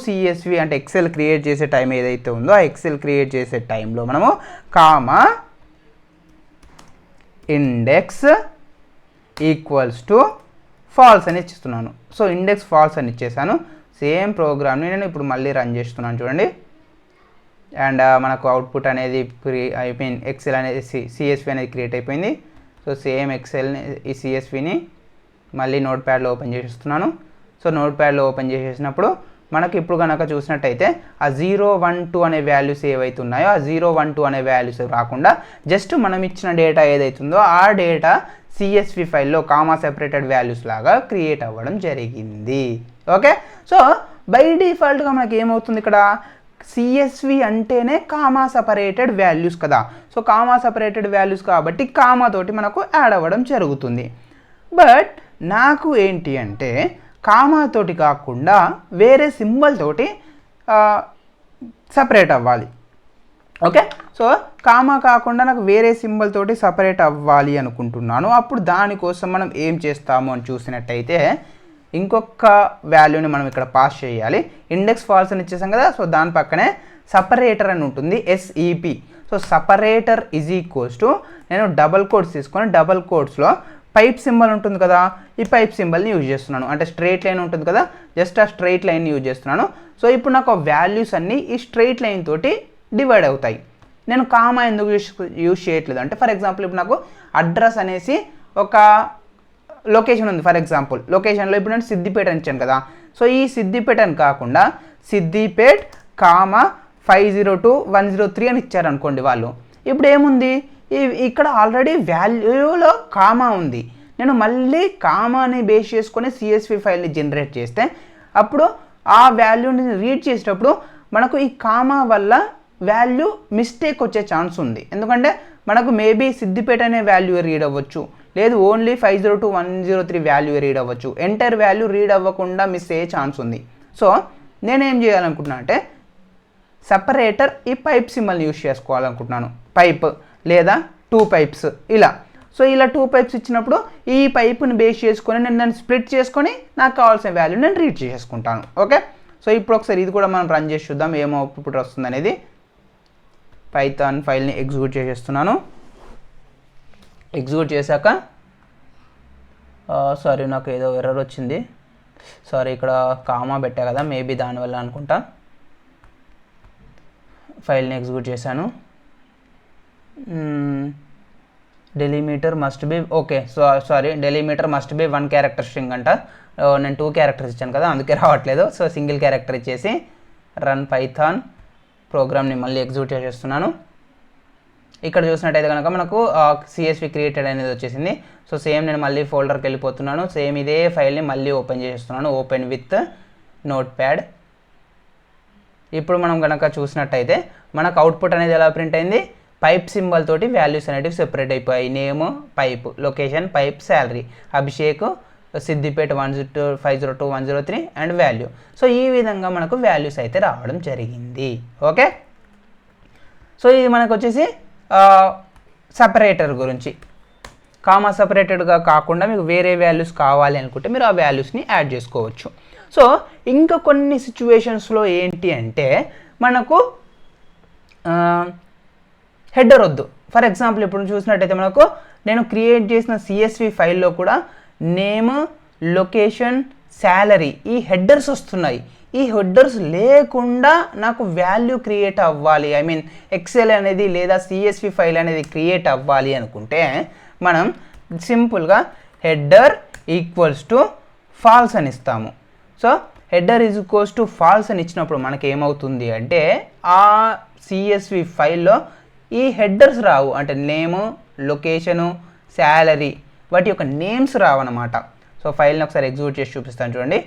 [SPEAKER 1] CSV అంటే ఎక్సెల్ క్రియేట్ చేసే టైం ఏదైతే ఉందో ఆ ఎక్సెల్ క్రియేట్ చేసే టైంలో మనము comma index equals to falls అని ఇస్తున్నాను. సో ఇండెక్స్ ఫాల్స్ అని ఇచ్చేసాను. సేమ్ ప్రోగ్రామ్ని నేను ఇప్పుడు మళ్ళీ రన్ చేస్తున్నాను చూడండి. అండ్ మనకు అవుట్పుట్ అనేది ఎక్సెల్ అనేది CSV అనేది క్రియేట్ అయిపోయింది. సో సేమ్ ఎక్సెల్ని ఈ CSVని మళ్ళీ నోట్ ప్యాడ్లో ఓపెన్ చేసేస్తున్నాను. సో నోట్ ప్యాడ్లో ఓపెన్ చేసేసినప్పుడు మనకి ఇప్పుడు కనుక చూసినట్టయితే ఆ 0, 1, 2 అనే వాల్యూస్ ఏవైతే ఉన్నాయో ఆ 0, 1, 2 అనే వాల్యూస్ రాకుండా జస్ట్ మనం ఇచ్చిన డేటా ఏదైతుందో ఆ డేటా CSV ఫైల్లో కామా సెపరేటెడ్ వాల్యూస్ లాగా క్రియేట్ అవ్వడం జరిగింది. ఓకే, సో బై డిఫాల్ట్గా మనకి ఏమవుతుంది ఇక్కడ CSV అంటేనే కామా సపరేటెడ్ వాల్యూస్ కదా. సో కామా సపరేటెడ్ వాల్యూస్ కాబట్టి కామా తోటి మనకు యాడ్ అవ్వడం జరుగుతుంది. బట్ నాకు ఏంటి అంటే కామా తోటి కాకుండా వేరే సింబల్ తోటి సపరేట్ అవ్వాలి. ఓకే, సో కామా కాకుండా నాకు వేరే సింబల్ తోటి సపరేట్ అవ్వాలి అనుకుంటున్నాను. అప్పుడు దానికోసం మనం ఏం చేస్తాము అని చూసినట్టయితే ఇంకొక వాల్యూని మనం ఇక్కడ పాస్ చేయాలి. ఇండెక్స్ ఫాల్స్ అని ఇచ్చేసాం కదా. సో దాని పక్కనే సపరేటర్ అని ఉంటుంది, SEP. So separator is equals to నేను డబల్ కోట్స్ తీసుకొని డబల్ కోట్స్లో పైప్ సింబల్ ఉంటుంది కదా, ఈ పైప్ సింబల్ని యూజ్ చేస్తున్నాను. అంటే స్ట్రైట్ లైన్ ఉంటుంది కదా, జస్ట్ ఆ స్ట్రైట్ లైన్ని యూజ్ చేస్తున్నాను. సో ఇప్పుడు నాకు వాల్యూస్ అన్నీ ఈ స్ట్రైట్ లైన్ తోటి డివైడ్ అవుతాయి. నేను కామా ఎందుకు యూజ్ చేయట్లేదు అంటే ఫర్ ఎగ్జాంపుల్ ఇప్పుడు నాకు అడ్రస్ అనేసి ఒక లొకేషన్ ఉంది. ఫర్ ఎగ్జాంపుల్ లొకేషన్లో ఇప్పుడు నేను సిద్దిపేట అని ఇచ్చాను కదా. సో ఈ సిద్దిపేట అని కాకుండా సిద్దిపేట్ కామా 502-103 అని ఇచ్చారనుకోండి వాళ్ళు. ఇప్పుడు ఏముంది, ఇక్కడ ఆల్రెడీ వాల్యూలో కామా ఉంది. నేను మళ్ళీ కామాని బేస్ చేసుకొని CSV ఫైల్ని జనరేట్ చేస్తే అప్పుడు ఆ వాల్యూని రీడ్ చేసేటప్పుడు మనకు ఈ కామా వల్ల వాల్యూ మిస్టేక్ వచ్చే ఛాన్స్ ఉంది. ఎందుకంటే మనకు మేబీ సిద్దిపేట అనే వాల్యూ రీడ్ అవ్వచ్చు, లేదు ఓన్లీ 502-103 వాల్యూ రీడ్ అవ్వచ్చు. ఎంటైర్ వాల్యూ రీడ్ అవ్వకుండా మిస్ అయ్యే ఛాన్స్ ఉంది. సో నేనేం చేయాలనుకుంటున్నా అంటే సపరేటర్ ఈ పైప్ సింబల్ని యూజ్ చేసుకోవాలనుకుంటున్నాను. పైప్ లేదా 2 పైప్స్ ఇలా. సో ఇలా 2 పైప్స్ ఇచ్చినప్పుడు ఈ పైపుని బేస్ చేసుకొని నేను దాన్ని స్ప్లిట్ చేసుకొని నాకు కావాల్సిన వాల్యూ నేను రీడ్ చేసేసుకుంటాను. ఓకే, సో ఇప్పుడు ఒకసారి ఇది కూడా మనం రన్ చేసి చూద్దాం ఏం అవుట్పుట్ వస్తుంది అనేది. పైథాన్ ఫైల్ని ఎగ్జిక్యూట్ చేసేస్తున్నాను. ఎగ్జిక్యూట్ చేశాక సారీ నాకు ఏదో ఎర్రర్ వచ్చింది, సారీ ఇక్కడ కామా పెట్టా కదా, మేబీ దానివల్ల అనుకుంటా. ఫైల్ని ఎగ్జిక్యూట్ చేశాను. Delimiter must be okay, so sorry delimiter must be 1 character string అంట. నేను 2 క్యారెక్టర్స్ ఇచ్చాను కదా అందుకే రావట్లేదు. సో సింగిల్ క్యారెక్టర్ ఇచ్చేసి రన్ పైథాన్ ప్రోగ్రామ్ని మళ్ళీ ఎగ్జిక్యూట్ చేసేస్తున్నాను. ఇక్కడ చూసినట్టయితే కనుక మనకు CSV క్రియేటెడ్ అనేది వచ్చేసింది. సో సేమ్ నేను మళ్ళీ ఫోల్డర్కి వెళ్ళిపోతున్నాను. సేమ్ ఇదే ఫైల్ని మళ్ళీ ఓపెన్ చేసేస్తున్నాను, ఓపెన్ విత్ నోట్ ప్యాడ్. ఇప్పుడు మనం కనుక చూసినట్టయితే మనకు అవుట్పుట్ అనేది ఎలా ప్రింట్ అయింది, పైప్ సింబల్ తోటి వాల్యూస్ అనేటివి సెపరేట్ అయిపోయాయి. Name pipe, location pipe, salary Abhishek, Siddipet 102 103 and value. So ఈ విధంగా మనకు వాల్యూస్ అయితే రావడం జరిగింది. ఓకే, సో ఇది మనకు వచ్చేసి సపరేటర్ గురించి. కామా సపరేటెడ్గా కాకుండా మీకు వేరే వాల్యూస్ కావాలి అనుకుంటే మీరు ఆ వాల్యూస్ని యాడ్ చేసుకోవచ్చు. సో ఇంకా కొన్ని సిచ్యువేషన్స్లో ఏంటి అంటే మనకు హెడర్ వద్దు. ఫర్ ఎగ్జాంపుల్ ఇప్పుడు చూసినట్టయితే మనకు నేను క్రియేట్ చేసిన CSV ఫైల్లో కూడా నేమ్, లొకేషన్, శాలరీ ఈ హెడర్స్ వస్తున్నాయి. ఈ హెడర్స్ లేకుండా నాకు వాల్యూ క్రియేట్ అవ్వాలి, ఐ మీన్ ఎక్సెల్ అనేది లేదా CSV ఫైల్ అనేది క్రియేట్ అవ్వాలి అనుకుంటే మనం సింపుల్గా హెడర్ ఈక్వల్స్ టు ఫాల్స్ అని ఇస్తాము. So header is equals to falls అని ఇచ్చినప్పుడు మనకి ఏమవుతుంది అంటే ఆ CSV ఫైల్లో ఈ హెడర్స్ రావు, అంటే నేము, లొకేషను, శాలరీ వాటి యొక్క నేమ్స్ రావన్నమాట. సో ఫైల్ని ఒకసారి ఎగ్జిక్యూట్ చేసి చూపిస్తాను చూడండి.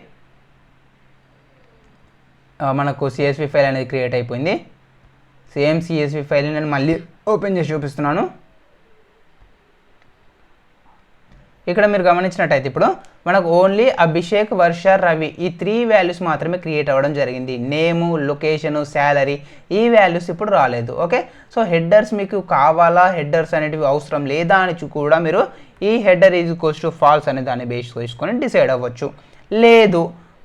[SPEAKER 1] మనకు CSV ఫైల్ అనేది క్రియేట్ అయిపోయింది. సేమ్ CSV ఫైల్ని నేను మళ్ళీ ఓపెన్ చేసి చూపిస్తున్నాను. ఇక్కడ మీరు గమనించినట్టయితే ఇప్పుడు మనకు ఓన్లీ అభిషేక్, వర్ష, రవి ఈ 3 వాల్యూస్ మాత్రమే క్రియేట్ అవ్వడం జరిగింది. నేము, లొకేషను, శాలరీ ఈ వాల్యూస్ ఇప్పుడు రాలేదు. ఓకే, సో హెడర్స్ మీకు కావాలా, హెడర్స్ అనేటివి అవసరం లేదా అని కూడా మీరు ఈ header is equals to falls అనే దాన్ని బేస్ చేసుకొని డిసైడ్ అవ్వచ్చు. లేదు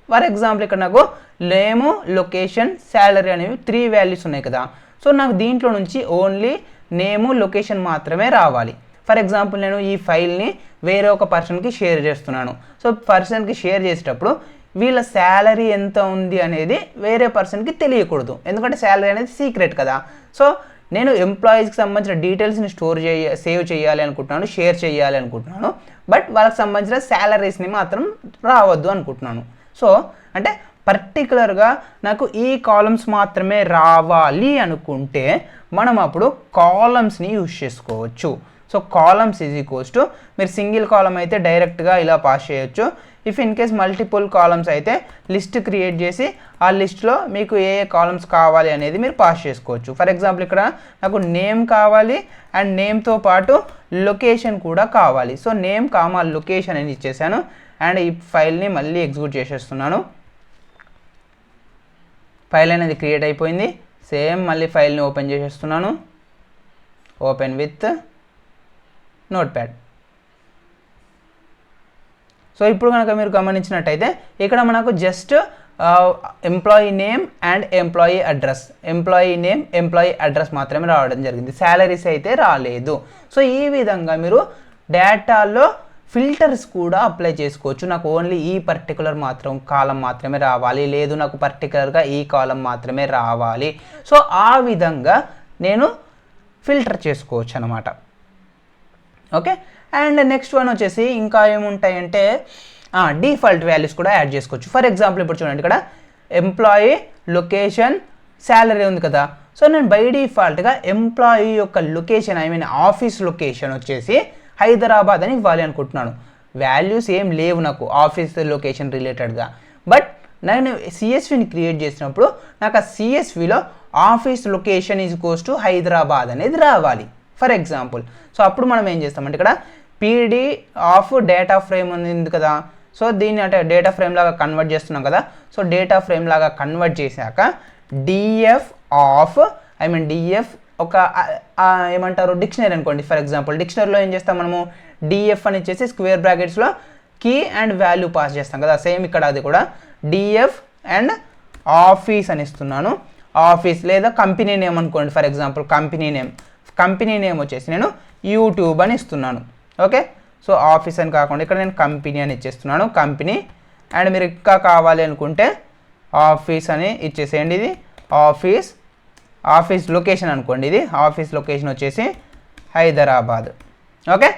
[SPEAKER 1] ఫర్ ఎగ్జాంపుల్ ఇక్కడ నాకు నేము, లొకేషన్, శాలరీ అనేవి 3 వాల్యూస్ ఉన్నాయి కదా. సో నాకు దీంట్లో నుంచి ఓన్లీ నేము, లొకేషన్ మాత్రమే రావాలి. ఫర్ ఎగ్జాంపుల్ నేను ఈ ఫైల్ని వేరే ఒక పర్సన్కి షేర్ చేస్తున్నాను. సో పర్సన్కి షేర్ చేసేటప్పుడు వీళ్ళ శాలరీ ఎంత ఉంది అనేది వేరే పర్సన్కి తెలియకూడదు, ఎందుకంటే శాలరీ అనేది సీక్రెట్ కదా. సో నేను ఎంప్లాయీస్కి సంబంధించిన డీటెయిల్స్ని సేవ్ చేయాలి అనుకుంటున్నాను, షేర్ చేయాలి అనుకుంటున్నాను, బట్ వాళ్ళకి సంబంధించిన శాలరీస్ని మాత్రం రావద్దు అనుకుంటున్నాను. సో అంటే పర్టికులర్గా నాకు ఈ కాలమ్స్ మాత్రమే రావాలి అనుకుంటే మనం అప్పుడు కాలమ్స్ని యూజ్ చేసుకోవచ్చు. So columns is equals to మీరు సింగిల్ కాలమ్ అయితే డైరెక్ట్గా ఇలా పాస్ చేయొచ్చు. If in case multiple columns అయితే లిస్ట్ క్రియేట్ చేసి ఆ లిస్ట్లో మీకు ఏ ఏ కాలమ్స్ కావాలి అనేది మీరు పాస్ చేసుకోవచ్చు. ఫర్ ఎగ్జాంపుల్ ఇక్కడ నాకు నేమ్ కావాలి అండ్ నేమ్తో పాటు లొకేషన్ కూడా కావాలి. సో నేమ్ కామా లొకేషన్ అని ఇచ్చేసాను అండ్ ఈ ఫైల్ని మళ్ళీ ఎగ్జిక్యూట్ చేసేస్తున్నాను. ఫైల్ అనేది క్రియేట్ అయిపోయింది. సేమ్ మళ్ళీ ఫైల్ని ఓపెన్ చేసేస్తున్నాను, open with note pad. So ఇప్పుడు కనుక మీరు గమనించినట్టయితే ఇక్కడ మనకు just employee name and employee address, employee name, employee address మాత్రమే రావడం జరిగింది, శాలరీస్ అయితే రాలేదు. సో ఈ విధంగా మీరు డేటాలో ఫిల్టర్స్ కూడా అప్లై చేసుకోవచ్చు. నాకు ఓన్లీ ఈ పర్టికులర్ కాలం మాత్రమే రావాలి, లేదు నాకు పర్టికులర్గా ఈ కాలం మాత్రమే రావాలి. సో ఆ విధంగా నేను ఫిల్టర్ చేసుకోవచ్చు అనమాట. ఓకే, అండ్ నెక్స్ట్ వన్ వచ్చేసి ఇంకా ఏముంటాయంటే డిఫాల్ట్ వాల్యూస్ కూడా యాడ్ చేసుకోవచ్చు. ఫర్ ఎగ్జాంపుల్ ఇప్పుడు చూడండి, ఇక్కడ ఎంప్లాయీ, లొకేషన్, శాలరీ ఉంది కదా. సో నేను బై డిఫాల్ట్గా ఎంప్లాయీ యొక్క location, I mean office location వచ్చేసి హైదరాబాద్ అని ఇవ్వాలి అనుకుంటున్నాను. వాల్యూస్ ఏం లేవు నాకు ఆఫీస్ లొకేషన్ రిలేటెడ్గా, బట్ నేను CSVని క్రియేట్ చేసినప్పుడు నాకు ఆ CSVలో office location is equals to Hyderabad అనేది రావాలి ఫర్ ఎగ్జాంపుల్. సో అప్పుడు మనం ఏం చేస్తామంటే ఇక్కడ PD ఆఫ్ డేటా ఫ్రేమ్ ఉంది కదా. సో దీన్ని అంటే డేటా ఫ్రేమ్ లాగా కన్వర్ట్ చేస్తున్నాం కదా. సో డేటా ఫ్రేమ్ లాగా కన్వర్ట్ చేశాక DF ఒక ఏమంటారు డిక్షనరీ అనుకోండి. ఫర్ ఎగ్జాంపుల్ డిక్షనరీలో ఏం చేస్తాం మనము డిఎఫ్ అని ఇచ్చేసి స్క్వేర్ బ్రాకెట్స్లో కీ అండ్ వాల్యూ పాస్ చేస్తాం కదా, సేమ్ ఇక్కడ అది కూడా డిఎఫ్ అండ్ ఆఫీస్ అని ఇస్తున్నాను. ఆఫీస్ లేదా కంపెనీ నేమ్ అనుకోండి. ఫర్ ఎగ్జాంపుల్ కంపెనీ నేమ్ వచ్చేసి నేను యూట్యూబ్ అని ఇస్తున్నాను. ఓకే, సో ఆఫీస్ అని కాకుండా ఇక్కడ నేను కంపెనీ అని ఇచ్చేస్తున్నాను, కంపెనీ. అండ్ మీరు ఇంకా కావాలి అనుకుంటే ఆఫీస్ అని ఇచ్చేసేయండి. ఇది ఆఫీస్ లొకేషన్ అనుకోండి. ఇది ఆఫీస్ లొకేషన్ వచ్చేసి హైదరాబాద్. ఓకే,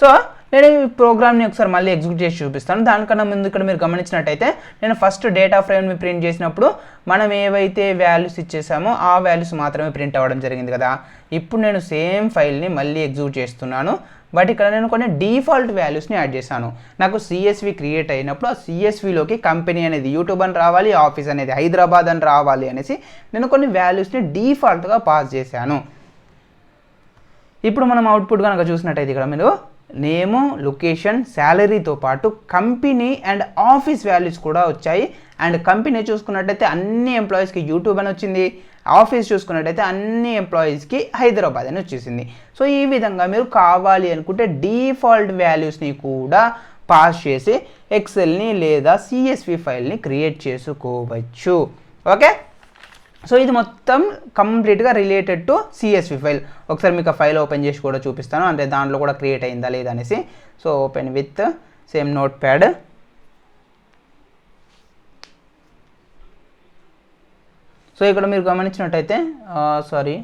[SPEAKER 1] సో నేను ఈ ప్రోగ్రామ్ని ఒకసారి మళ్ళీ ఎగ్జిక్యూట్ చేసి చూపిస్తాను. దానికన్నా ముందు ఇక్కడ మీరు గమనించినట్టయితే నేను ఫస్ట్ డేటా ఫ్రేమ్ని ప్రింట్ చేసినప్పుడు మనం ఏవైతే వాల్యూస్ ఇచ్చేసామో ఆ వాల్యూస్ మాత్రమే ప్రింట్ అవ్వడం జరిగింది కదా. ఇప్పుడు నేను సేమ్ ఫైల్ని మళ్ళీ ఎగ్జిక్యూట్ చేస్తున్నాను. బట్ ఇక్కడ నేను కొన్ని డిఫాల్ట్ వాల్యూస్ని యాడ్ చేశాను. నాకు సిఎస్వి క్రియేట్ అయినప్పుడు ఆ సిఎస్విలోకి కంపెనీ అనేది యూట్యూబ్ అని రావాలి, ఆఫీస్ అనేది హైదరాబాద్ అని రావాలి అనేసి నేను కొన్ని వాల్యూస్ని డిఫాల్ట్గా పాస్ చేశాను. ఇప్పుడు మనం అవుట్పుట్ కనుక చూసినట్టయితే ఇక్కడ మీరు నేము, లొకేషన్, శాలరీతో పాటు కంపెనీ అండ్ ఆఫీస్ వాల్యూస్ కూడా వచ్చాయి. అండ్ కంపెనీ చూసుకున్నట్టయితే అన్ని ఎంప్లాయీస్కి యూట్యూబ్ అని వచ్చింది, ఆఫీస్ చూసుకున్నట్టయితే అన్ని ఎంప్లాయీస్కి హైదరాబాద్ అని వచ్చేసింది. సో ఈ విధంగా మీరు కావాలి అనుకుంటే డిఫాల్ట్ వాల్యూస్ని కూడా పాస్ చేసి ఎక్సెల్ని లేదా సిఎస్వి ఫైల్ని క్రియేట్ చేసుకోవచ్చు. ఓకే, సో ఇది మొత్తం కంప్లీట్గా రిలేటెడ్ టు సిఎస్వి ఫైల్. ఒకసారి మీకు ఆ ఫైల్ ఓపెన్ చేసి కూడా చూపిస్తాను, అంటే దాంట్లో కూడా క్రియేట్ అయిందా లేదా అనేసి. So open with same note pad. So ఇక్కడ మీరు గమనించినట్టయితే సారీ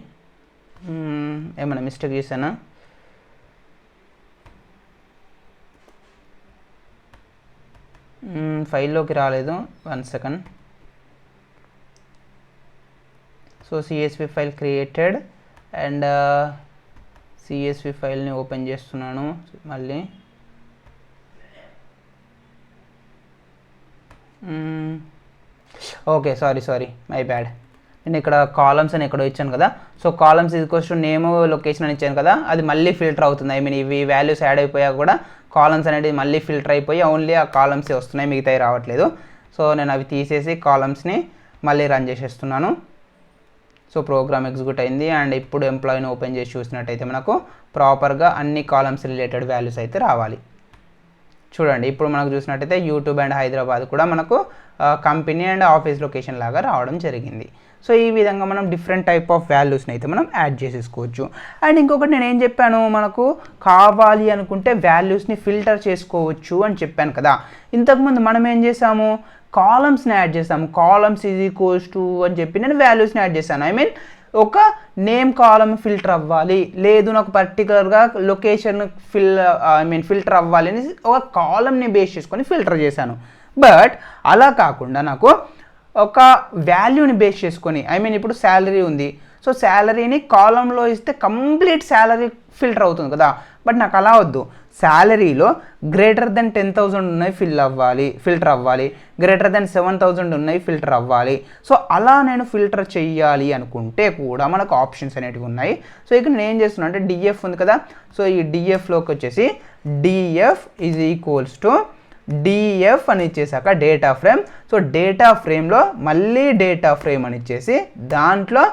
[SPEAKER 1] ఏమైనా మిస్టేక్ చేశానా, ఫైల్లోకి రాలేదు, 1 second. So CSV file created and CSV ఫైల్ని ఓపెన్ చేస్తున్నాను మళ్ళీ. Okay, sorry my bad. నేను ఇక్కడ కాలమ్స్ అని ఎక్కడో ఇచ్చాను కదా. So columns equals to name, location అని ఇచ్చాను కదా, అది మళ్ళీ ఫిల్టర్ అవుతుంది. ఐ మీన్ ఇవి వాల్యూస్ యాడ్ అయిపోయాక కూడా కాలమ్స్ అనేది మళ్ళీ ఫిల్టర్ అయిపోయి ఓన్లీ ఆ కాలమ్సే వస్తున్నాయి, మిగతాయి రావట్లేదు. సో నేను అవి తీసేసి కాలమ్స్ని మళ్ళీ రన్ చేసేస్తున్నాను. సో ప్రోగ్రామ్ ఎగ్జిక్యూట్ అయింది. అండ్ ఇప్పుడు ఎంప్లాయీని ఓపెన్ చేసి చూసినట్టయితే మనకు ప్రాపర్గా అన్ని కాలమ్స్ రిలేటెడ్ వాల్యూస్ అయితే రావాలి. చూడండి, ఇప్పుడు మనకు చూసినట్టయితే యూట్యూబ్ అండ్ హైదరాబాద్ కూడా మనకు కంపెనీ అండ్ ఆఫీస్ లొకేషన్ లాగా రావడం జరిగింది. సో ఈ విధంగా మనం డిఫరెంట్ టైప్ ఆఫ్ వాల్యూస్ని అయితే మనం యాడ్ చేసేసుకోవచ్చు. అండ్ ఇంకొకటి నేను ఏం చెప్పాను, మనకు కావాలి అనుకుంటే వాల్యూస్ని ఫిల్టర్ చేసుకోవచ్చు అని చెప్పాను కదా. ఇంతకుముందు మనం ఏం చేసాము, కాలమ్స్ని యాడ్ చేసాము. కాలమ్స్ ఈజ్ ఈక్వల్స్ టు అని చెప్పి నేను వాల్యూస్ని యాడ్ చేశాను. ఐ మీన్ ఒక నేమ్ కాలమ్ ఫిల్టర్ అవ్వాలి, లేదు నాకు పర్టికులర్గా లొకేషన్ ఫిల్టర్ అవ్వాలి అని ఒక కాలమ్ని బేస్ చేసుకొని ఫిల్టర్ చేశాను. బట్ అలా కాకుండా నాకు ఒక వాల్యూని బేస్ చేసుకొని, ఐ మీన్ ఇప్పుడు శాలరీ ఉంది, సో శాలరీని కాలంలో ఇస్తే కంప్లీట్ శాలరీ ఫిల్టర్ అవుతుంది కదా. బట్ నాకు అలా వద్దు, శాలరీలో గ్రేటర్ దెన్ 10,000 ఉన్నాయి ఫిల్టర్ అవ్వాలి, గ్రేటర్ దెన్ 7,000 ఉన్నాయి ఫిల్టర్ అవ్వాలి. సో అలా నేను ఫిల్టర్ చెయ్యాలి అనుకుంటే కూడా మనకు ఆప్షన్స్ అనేటివి ఉన్నాయి. సో ఇక్కడ నేను ఏం చేస్తున్నా అంటే డిఎఫ్ ఉంది కదా, సో ఈ డిఎఫ్లోకి వచ్చేసి DF is equals to DF అని ఇచ్చేసాక డేటా ఫ్రేమ్. సో డేటా ఫ్రేమ్లో మళ్ళీ డేటా ఫ్రేమ్ అని ఇచ్చేసి దాంట్లో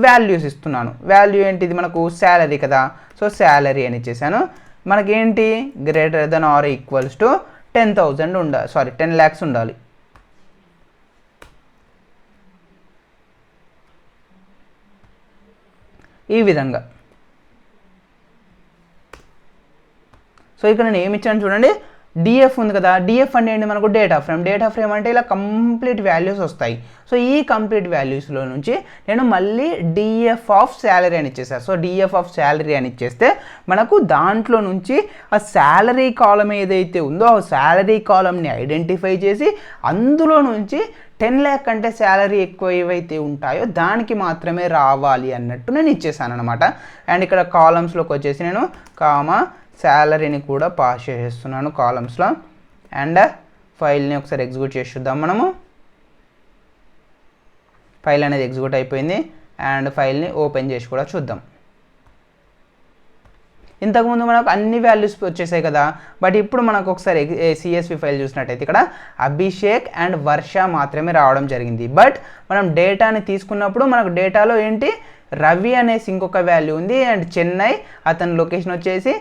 [SPEAKER 1] వాల్యూస్ ఇస్తున్నాను. వాల్యూ ఏంటిది, మనకు శాలరీ కదా, సో శాలరీ అని ఇచ్చేసాను. మనకేంటి greater than or equals to 10,000 ఉండాలి, 10 lakhs ఉండాలి. ఈ విధంగా. సో ఇక్కడ నేను ఏమి ఇచ్చాను చూడండి, డిఎఫ్ ఉంది కదా, డిఎఫ్ అంటే ఏంటి మనకు డేటా ఫ్రేమ్ అంటే ఇలా కంప్లీట్ వాల్యూస్ వస్తాయి. సో ఈ కంప్లీట్ వాల్యూస్లో నుంచి నేను మళ్ళీ డిఎఫ్ ఆఫ్ శాలరీ అని ఇచ్చేసాను. సో డిఎఫ్ ఆఫ్ శాలరీ అని ఇచ్చేస్తే మనకు దాంట్లో నుంచి ఆ శాలరీ కాలం ఏదైతే ఉందో ఆ శాలరీ కాలంని ఐడెంటిఫై చేసి అందులో నుంచి 10 lakh కంటే శాలరీ ఎక్కువ ఏవైతే ఉంటాయో దానికి మాత్రమే రావాలి అన్నట్టు నేను ఇచ్చేసాను అనమాట. అండ్ ఇక్కడ కాలమ్స్లోకి వచ్చేసి నేను శాలరీని కూడా పాస్ చేసేస్తున్నాను కాలమ్స్లో. అండ్ ఫైల్ని ఒకసారి ఎగ్జిక్యూట్ చేసి చూద్దాం మనము. ఫైల్ అనేది ఎగ్జిక్యూట్ అయిపోయింది. అండ్ ఫైల్ని ఓపెన్ చేసి కూడా చూద్దాం. ఇంతకుముందు మనకు అన్ని వాల్యూస్ వచ్చేసాయి కదా, బట్ ఇప్పుడు మనకు ఒకసారి సిఎస్వి ఫైల్ చూసినట్టయితే ఇక్కడ అభిషేక్ అండ్ వర్ష మాత్రమే రావడం జరిగింది. బట్ మనం డేటాని తీసుకున్నప్పుడు మనకు డేటాలో ఏంటి రవి అనేసి ఇంకొక వాల్యూ ఉంది, అండ్ చెన్నై అతని లొకేషన్ వచ్చేసి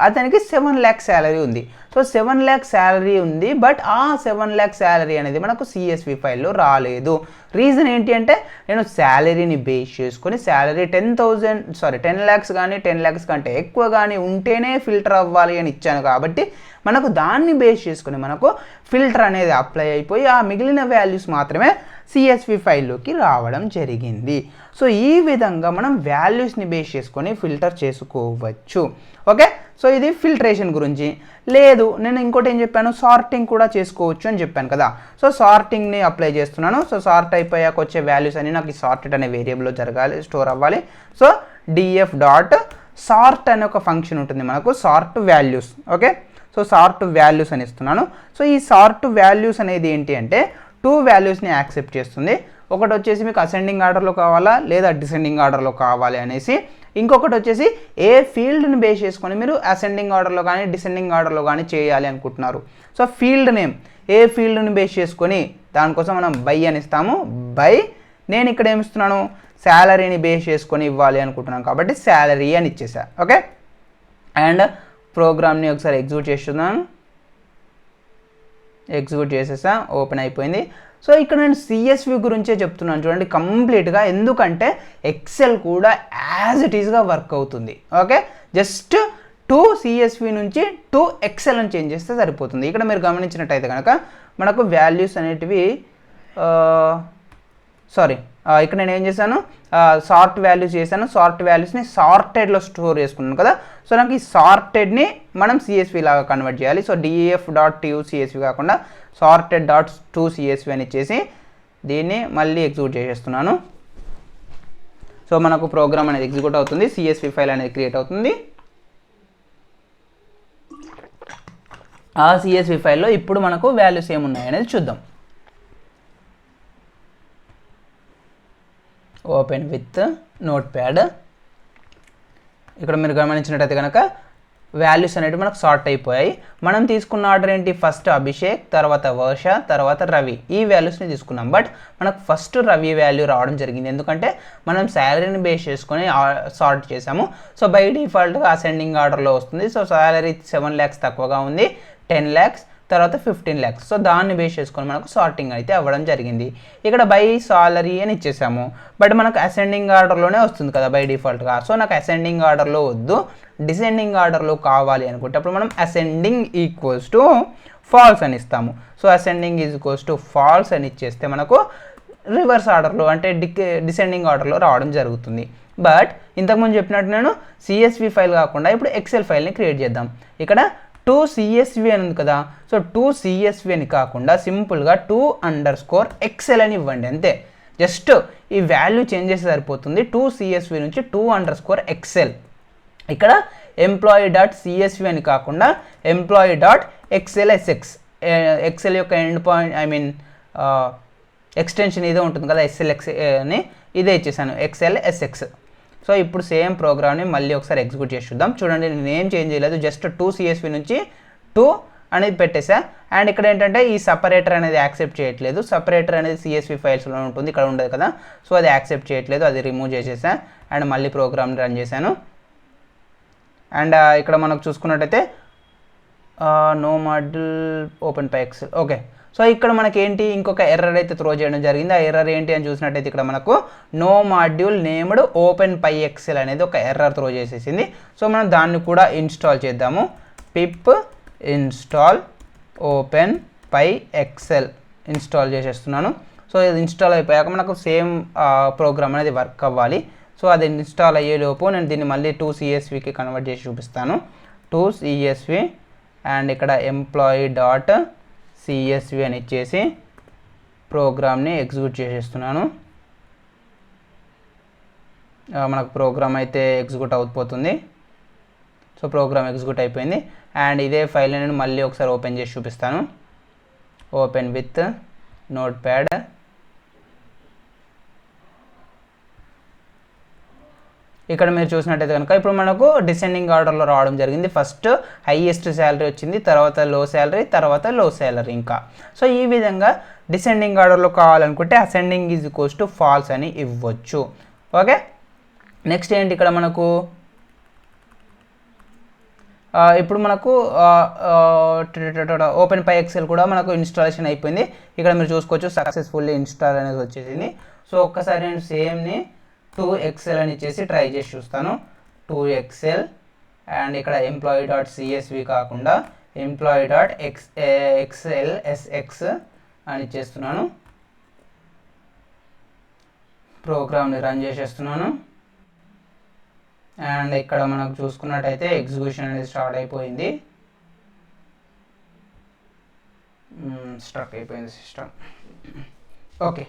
[SPEAKER 1] అతనికి 7 lakh శాలరీ ఉంది. సో 7 lakh శాలరీ ఉంది, బట్ ఆ 7 lakh శాలరీ అనేది మనకు CSV ఫైల్లో రాలేదు. రీజన్ ఏంటి అంటే నేను శాలరీని బేస్ చేసుకొని శాలరీ 10 lakhs కానీ 10 lakhs కంటే ఎక్కువ కానీ ఉంటేనే ఫిల్టర్ అవ్వాలి అని ఇచ్చాను. కాబట్టి మనకు దాన్ని బేస్ చేసుకొని మనకు ఫిల్టర్ అనేది అప్లై అయిపోయి ఆ మిగిలిన వాల్యూస్ మాత్రమే CSV ఫైల్లోకి రావడం జరిగింది. సో ఈ విధంగా మనం వాల్యూస్ని బేస్ చేసుకొని ఫిల్టర్ చేసుకోవచ్చు. ఓకే, సో ఇది ఫిల్టరేషన్ గురించి. లేదు నేను ఇంకోటి ఏం చెప్పాను, సార్టింగ్ కూడా చేసుకోవచ్చు అని చెప్పాను కదా. సో సార్టింగ్ని అప్లై చేస్తున్నాను. సో సార్ట్ అయిపోయాక వచ్చే వాల్యూస్ అన్ని నాకు ఈ సార్టెడ్ అనే వేరియబుల్లో జరగాలి, స్టోర్ అవ్వాలి. సో df డాట్ సార్ట్ అనే ఒక ఫంక్షన్ ఉంటుంది మనకు, sort values. Okay, so sort values అని ఇస్తున్నాను. సో ఈ సార్ట్ వాల్యూస్ అనేది ఏంటి అంటే 2 వాల్యూస్ని యాక్సెప్ట్ చేస్తుంది. ఒకటి వచ్చేసి మీకు అసెండింగ్ ఆర్డర్లో కావాలా లేదా డిసెండింగ్ ఆర్డర్లో కావాలి అనేసి, ఇంకొకటి వచ్చేసి ఏ ఫీల్డ్ని బేస్ చేసుకొని మీరు అసెండింగ్ ఆర్డర్లో కానీ డిసెండింగ్ ఆర్డర్లో కానీ చేయాలి అనుకుంటున్నారు. సో ఫీల్డ్ నేమ్ ఏ ఫీల్డ్ని బేస్ చేసుకొని దానికోసం మనం బై అని ఇస్తాము. బై నేను ఇక్కడ ఏమి ఇస్తున్నాను, శాలరీని బేస్ చేసుకొని ఇవ్వాలి అనుకుంటున్నాను కాబట్టి శాలరీ అని ఇచ్చేసా. ఓకే, అండ్ ప్రోగ్రామ్ని ఒకసారి ఎగ్జిక్యూట్ చేస్తున్నాను. ఎగ్జిక్యూట్ చేసేసా, ఓపెన్ అయిపోయింది. సో ఇక్కడ నేను CSV గురించే చెప్తున్నాను చూడండి కంప్లీట్గా, ఎందుకంటే ఎక్సెల్ కూడా యాజ్ ఇట్ ఈస్గా వర్క్ అవుతుంది. ఓకే, జస్ట్ 2 CSV నుంచి 2 ఎక్సెల్ అని చేంజ్ చేస్తే సరిపోతుంది. ఇక్కడ మీరు గమనించినట్టయితే కనుక మనకు వాల్యూస్ అనేటివి ఇక్కడ నేను ఏం చేశాను, సార్ట్ వాల్యూస్ చేశాను. సార్ట్ వాల్యూస్ని సార్టెడ్లో స్టోర్ చేసుకున్నాను కదా. సో నాకు ఈ సార్టెడ్ని మనం CSV లాగా కన్వర్ట్ చేయాలి. So df dot to CSV కాకుండా సార్టెడ్ డాట్ to CSV అని ఇచ్చేసి దీన్ని మళ్ళీ ఎగ్జిక్యూట్ చేసేస్తున్నాను. సో మనకు ప్రోగ్రామ్ అనేది ఎగ్జిక్యూట్ అవుతుంది, CSV ఫైల్ అనేది క్రియేట్ అవుతుంది. ఆ CSV ఫైల్లో ఇప్పుడు మనకు వాల్యూస్ ఏమున్నాయి అనేది చూద్దాం. Open with note pad. ఇక్కడ మీరు గమనించినట్టయితే కనుక వాల్యూస్ అనేవి మనకు సార్ట్ అయిపోయాయి. మనం తీసుకున్న ఆర్డర్ ఏంటి, ఫస్ట్ అభిషేక్, తర్వాత వర్ష, తర్వాత రవి, ఈ వాల్యూస్ని తీసుకున్నాం. బట్ మనకు ఫస్ట్ రవి వాల్యూ రావడం జరిగింది, ఎందుకంటే మనం శాలరీని బేస్ చేసుకొని సార్ట్ చేసాము. సో బై డిఫాల్ట్గా అసెండింగ్ ఆర్డర్లో వస్తుంది. సో శాలరీ 7 lakhs తక్కువగా ఉంది, 10 lakhs, తర్వాత 15 lakhs. సో దాన్ని బేస్ చేసుకొని మనకు సార్టింగ్ అయితే అవ్వడం జరిగింది. ఇక్కడ బై సాలరీ అని ఇచ్చేసాము, బట్ మనకు అసెండింగ్ ఆర్డర్లోనే వస్తుంది కదా బై డిఫాల్ట్గా. సో నాకు అసెండింగ్ ఆర్డర్లో వద్దు, డిసెండింగ్ ఆర్డర్లో కావాలి అనుకుంటే అప్పుడు మనం అసెండింగ్ ఈక్వల్స్ టు ఫాల్స్ అని ఇస్తాము. So ascending equals to falls అని ఇచ్చేస్తే మనకు రివర్స్ ఆర్డర్లో అంటే డిసెండింగ్ ఆర్డర్లో రావడం జరుగుతుంది. బట్ ఇంతకుముందు చెప్పినట్టు నేను CSV ఫైల్ కాకుండా ఇప్పుడు ఎక్సెల్ ఫైల్ని క్రియేట్ చేద్దాం. ఇక్కడ 2 CSV అని ఉంది కదా. సో 2 CSV అని కాకుండా సింపుల్గా 2_excel అని ఇవ్వండి అంతే. జస్ట్ ఈ వాల్యూ చేంజ్ చేస్తే సరిపోతుంది. 2 CSV నుంచి 2_excel. ఇక్కడ ఎంప్లాయీ డాట్ CSV అని కాకుండా ఎంప్లాయీ డాట్ XLSX, ఎక్సెల్ యొక్క ఎండ్ పాయింట్ ఎక్స్టెన్షన్ ఇదే ఉంటుంది కదా SLX అని, ఇదే ఇచ్చేసాను XLSX. సో ఇప్పుడు సేమ్ ప్రోగ్రామ్ని మళ్ళీ ఒకసారి ఎగ్జిక్యూట్ చేసి చూద్దాం. చూడండి నేను ఏం చేంజ్ చేయలేదు, జస్ట్ 2 CSV నుంచి 2 అనేది పెట్టేసా. అండ్ ఇక్కడ ఏంటంటే ఈ సపరేటర్ అనేది యాక్సెప్ట్ చేయట్లేదు. సపరేటర్ అనేది CSV ఫైల్స్లో ఉంటుంది, ఇక్కడ ఉండదు కదా. సో అది యాక్సెప్ట్ చేయట్లేదు, అది రిమూవ్ చేసేసా. అండ్ మళ్ళీ ప్రోగ్రామ్ని రన్ చేశాను. అండ్ ఇక్కడ మనకు చూసుకున్నట్టయితే నో మాడ్యూల్ ఓపెన్ పై ఎక్సెల్. ఓకే, సో ఇక్కడ మనకి ఏంటి ఇంకొక ఎర్రర్ అయితే త్రో చేయడం జరిగింది. ఆ ఎర్రర్ ఏంటి అని చూసినట్టయితే ఇక్కడ మనకు నో మాడ్యూల్ నేమ్డ్ ఓపెన్ పై ఎక్సెల్ అనేది ఒక ఎర్రర్ త్రో చేసేసింది. సో మనం దాన్ని కూడా ఇన్స్టాల్ చేద్దాము. పిప్ ఇన్స్టాల్ ఓపెన్ పై ఎక్సెల్ ఇన్స్టాల్ చేసేస్తున్నాను. సో ఇది ఇన్స్టాల్ అయిపోయాక మనకు సేమ్ ప్రోగ్రామ్ అనేది వర్క్ అవ్వాలి. సో అది ఇన్స్టాల్ అయ్యేలోపు నేను దీన్ని మళ్ళీ 2 CSVకి కన్వర్ట్ చేసి చూపిస్తాను. 2 CSV అండ్ ఇక్కడ ఎంప్లాయీ డాట్ CSV అని ఇచ్చేసి ప్రోగ్రామ్ని ఎగ్జిక్యూట్ చేసేస్తున్నాను. మనకు ప్రోగ్రామ్ అయితే ఎగ్జిక్యూట్ అవుతుంది. సో ప్రోగ్రామ్ ఎగ్జిక్యూట్ అయిపోయింది. అండ్ ఇదే ఫైల్ని నేను మళ్ళీ ఒకసారి ఓపెన్ చేసి చూపిస్తాను. Open with note pad. ఇక్కడ మీరు చూసినట్టయితే కనుక ఇప్పుడు మనకు డిసెండింగ్ ఆర్డర్లో రావడం జరిగింది. ఫస్ట్ హైయెస్ట్ శాలరీ వచ్చింది, తర్వాత లో శాలరీ, తర్వాత లో శాలరీ ఇంకా. సో ఈ విధంగా డిసెండింగ్ ఆర్డర్లో కావాలనుకుంటే ascending is equals to falls అని ఇవ్వచ్చు. ఓకే, నెక్స్ట్ ఏంటి ఇక్కడ మనకు ఇప్పుడు మనకు ఓపెన్ పై ఎక్సెల్ కూడా మనకు ఇన్స్టాలేషన్ అయిపోయింది. ఇక్కడ మీరు చూసుకోవచ్చు సక్సెస్ఫుల్లీ ఇన్స్టాల్ అనేది వచ్చేసింది. సో ఒక్కసారి నేను సేమ్ని 2excel అని ఇచ్చేసి ట్రై చేసి చూస్తాను. 2excel అండ్ ఇక్కడ employee.csv కాకుండా employee.xlsx అని ఇచ్చేస్తున్నాను. ప్రోగ్రామ్ని రన్ చేసేస్తున్నాను. అండ్ ఇక్కడ మనకు చూసుకున్నట్టయితే ఎగ్జిక్యూషన్ అనేది స్టార్ట్ అయిపోయింది. స్ట్రక్ అయిపోయింది సిస్టమ్. ఓకే,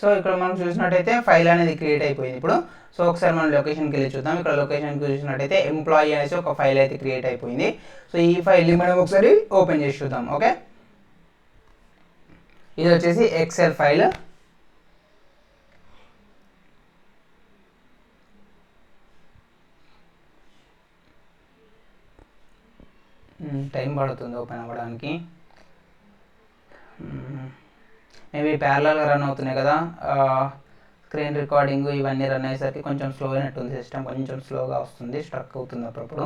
[SPEAKER 1] సో ఇక్కడ మనం చూసినట్టయితే ఫైల్ అనేది క్రియేట్ అయిపోయింది ఇప్పుడు. సో ఒకసారి మనం లొకేషన్కి వెళ్ళి చూద్దాం. ఇక్కడ లొకేషన్కి చూసినట్టయితే ఎంప్లాయీ అనేసి ఒక ఫైల్ అయితే క్రియేట్ అయిపోయింది. సో ఈ ఫైల్ని మనం ఒకసారి ఓపెన్ చేసి చూద్దాం. ఓకే, ఇది వచ్చేసి ఎక్సెల్ ఫైల్. టైం పడుతుంది ఓపెన్ అవ్వడానికి. మేబీ ప్యారలల్గా రన్ అవుతున్నాయి కదా, స్క్రీన్ రికార్డింగ్ ఇవన్నీ రన్ అయ్యేసరికి కొంచెం స్లో అయినట్టుంది సిస్టమ్, కొంచెం స్లోగా వస్తుంది, స్ట్రక్ అవుతుంది అప్పుడప్పుడు.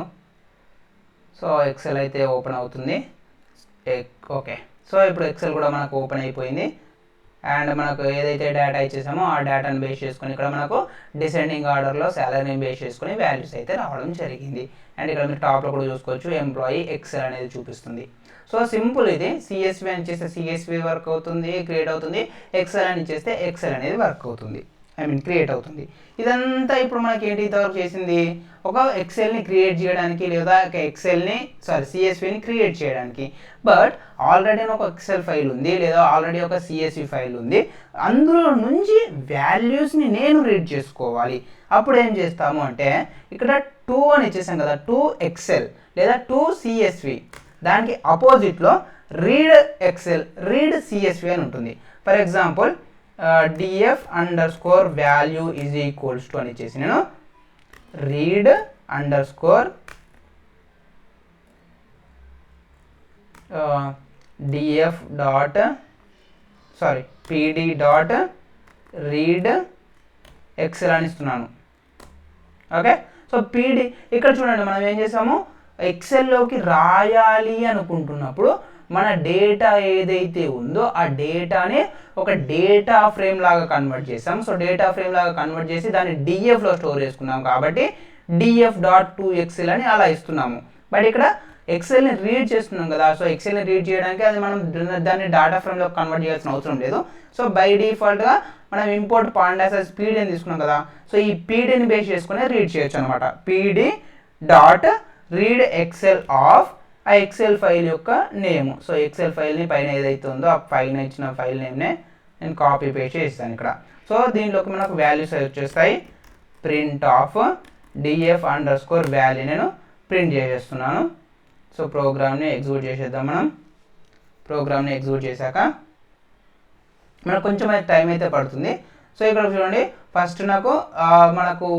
[SPEAKER 1] సో ఎక్సెల్ అయితే ఓపెన్ అవుతుంది. ఓకే, సో ఇప్పుడు ఎక్సెల్ కూడా మనకు ఓపెన్ అయిపోయింది. అండ్ మనకు ఏదైతే డేటా ఇచ్చేసామో ఆ డేటాను బేస్ చేసుకొని ఇక్కడ మనకు డిసెండింగ్ ఆర్డర్లో శాలరీని బేస్ చేసుకొని వాల్యూస్ అయితే రావడం జరిగింది. అండ్ ఇక్కడ మీరు టాప్లో కూడా చూసుకోవచ్చు ఎంప్లాయీ ఎక్సెల్ అనేది చూపిస్తుంది. సో సింపుల్, ఇది సిఎస్వి అని చేస్తే సిఎస్వి వర్క్ అవుతుంది, క్రియేట్ అవుతుంది. ఎక్సెల్ అని చేస్తే ఎక్సెల్ అనేది వర్క్ అవుతుంది, క్రియేట్ అవుతుంది. ఇదంతా ఇప్పుడు మనకి ఏంటి ఇంతవరకు చేసింది, ఒక ఎక్సెల్ని క్రియేట్ చేయడానికి లేదా సిఎస్విని క్రియేట్ చేయడానికి. బట్ ఆల్రెడీ ఒక ఎక్సెల్ ఫైల్ ఉంది లేదా ఆల్రెడీ ఒక సిఎస్వి ఫైల్ ఉంది, అందులో నుంచి వాల్యూస్ని నేను రీడ్ చేసుకోవాలి. అప్పుడు ఏం చేస్తాము అంటే ఇక్కడ 2 అని ఇచ్చేసాం కదా, 2excel లేదా 2CSV, దానికి అపోజిట్లో రీడ్ ఎక్సెల్, రీడ్ సిఎస్వి అని ఉంటుంది. For example df_value is equals to అని ఇచ్చేసి నేను రీడ్ అండర్స్కోర్ pd.read ఎక్సెల్ అని ఇస్తున్నాను. ఓకే, సో పీడి ఇక్కడ చూడండి, మనం ఏం చేసాము, ఎక్సెల్లోకి రాయాలి అనుకుంటున్నప్పుడు మన డేటా ఏదైతే ఉందో ఆ డేటాని ఒక డేటా ఫ్రేమ్ లాగా కన్వర్ట్ చేసాం. సో డేటా ఫ్రేమ్ లాగా కన్వర్ట్ చేసి దాన్ని డిఎఫ్లో స్టోర్ చేసుకున్నాం కాబట్టి df.2excel అని అలా ఇస్తున్నాము. బట్ ఇక్కడ ఎక్సెల్ని రీడ్ చేస్తున్నాం కదా, సో ఎక్సెల్ని రీడ్ చేయడానికి అది మనం దాన్ని డేటా ఫ్రేమ్లో కన్వర్ట్ చేయాల్సిన అవసరం లేదు. సో బై డిఫాల్ట్గా మనం ఇంపోర్ట్ పాండాస్ పీడీ అని తీసుకున్నాం కదా, సో ఈ పీడీని బేస్ చేసుకుని రీడ్ చేయొచ్చు అనమాట. pd.read ఎక్సెల్ ఆఫ్ ఆ ఎక్సెల్ ఫైల్ యొక్క నేము. సో ఎక్సెల్ ఫైల్ని పైన ఏదైతే ఉందో ఆ పైన ఇచ్చిన ఫైల్ నేమ్నే నేను కాపీ పేస్ట్ చేస్తాను ఇక్కడ. సో దీంట్లోకి మనకు వాల్యూస్ వచ్చేస్తాయి. ప్రింట్ ఆఫ్ df_value నేను ప్రింట్ చేసేస్తున్నాను. సో ప్రోగ్రామ్ని ఎగ్జిక్యూట్ చేసేద్దాం. మనం ప్రోగ్రామ్ని ఎగ్జిక్యూట్ చేశాక మనకు కొంచెం టైం అయితే పడుతుంది. సో ఇక్కడ చూడండి, ఫస్ట్ మనకు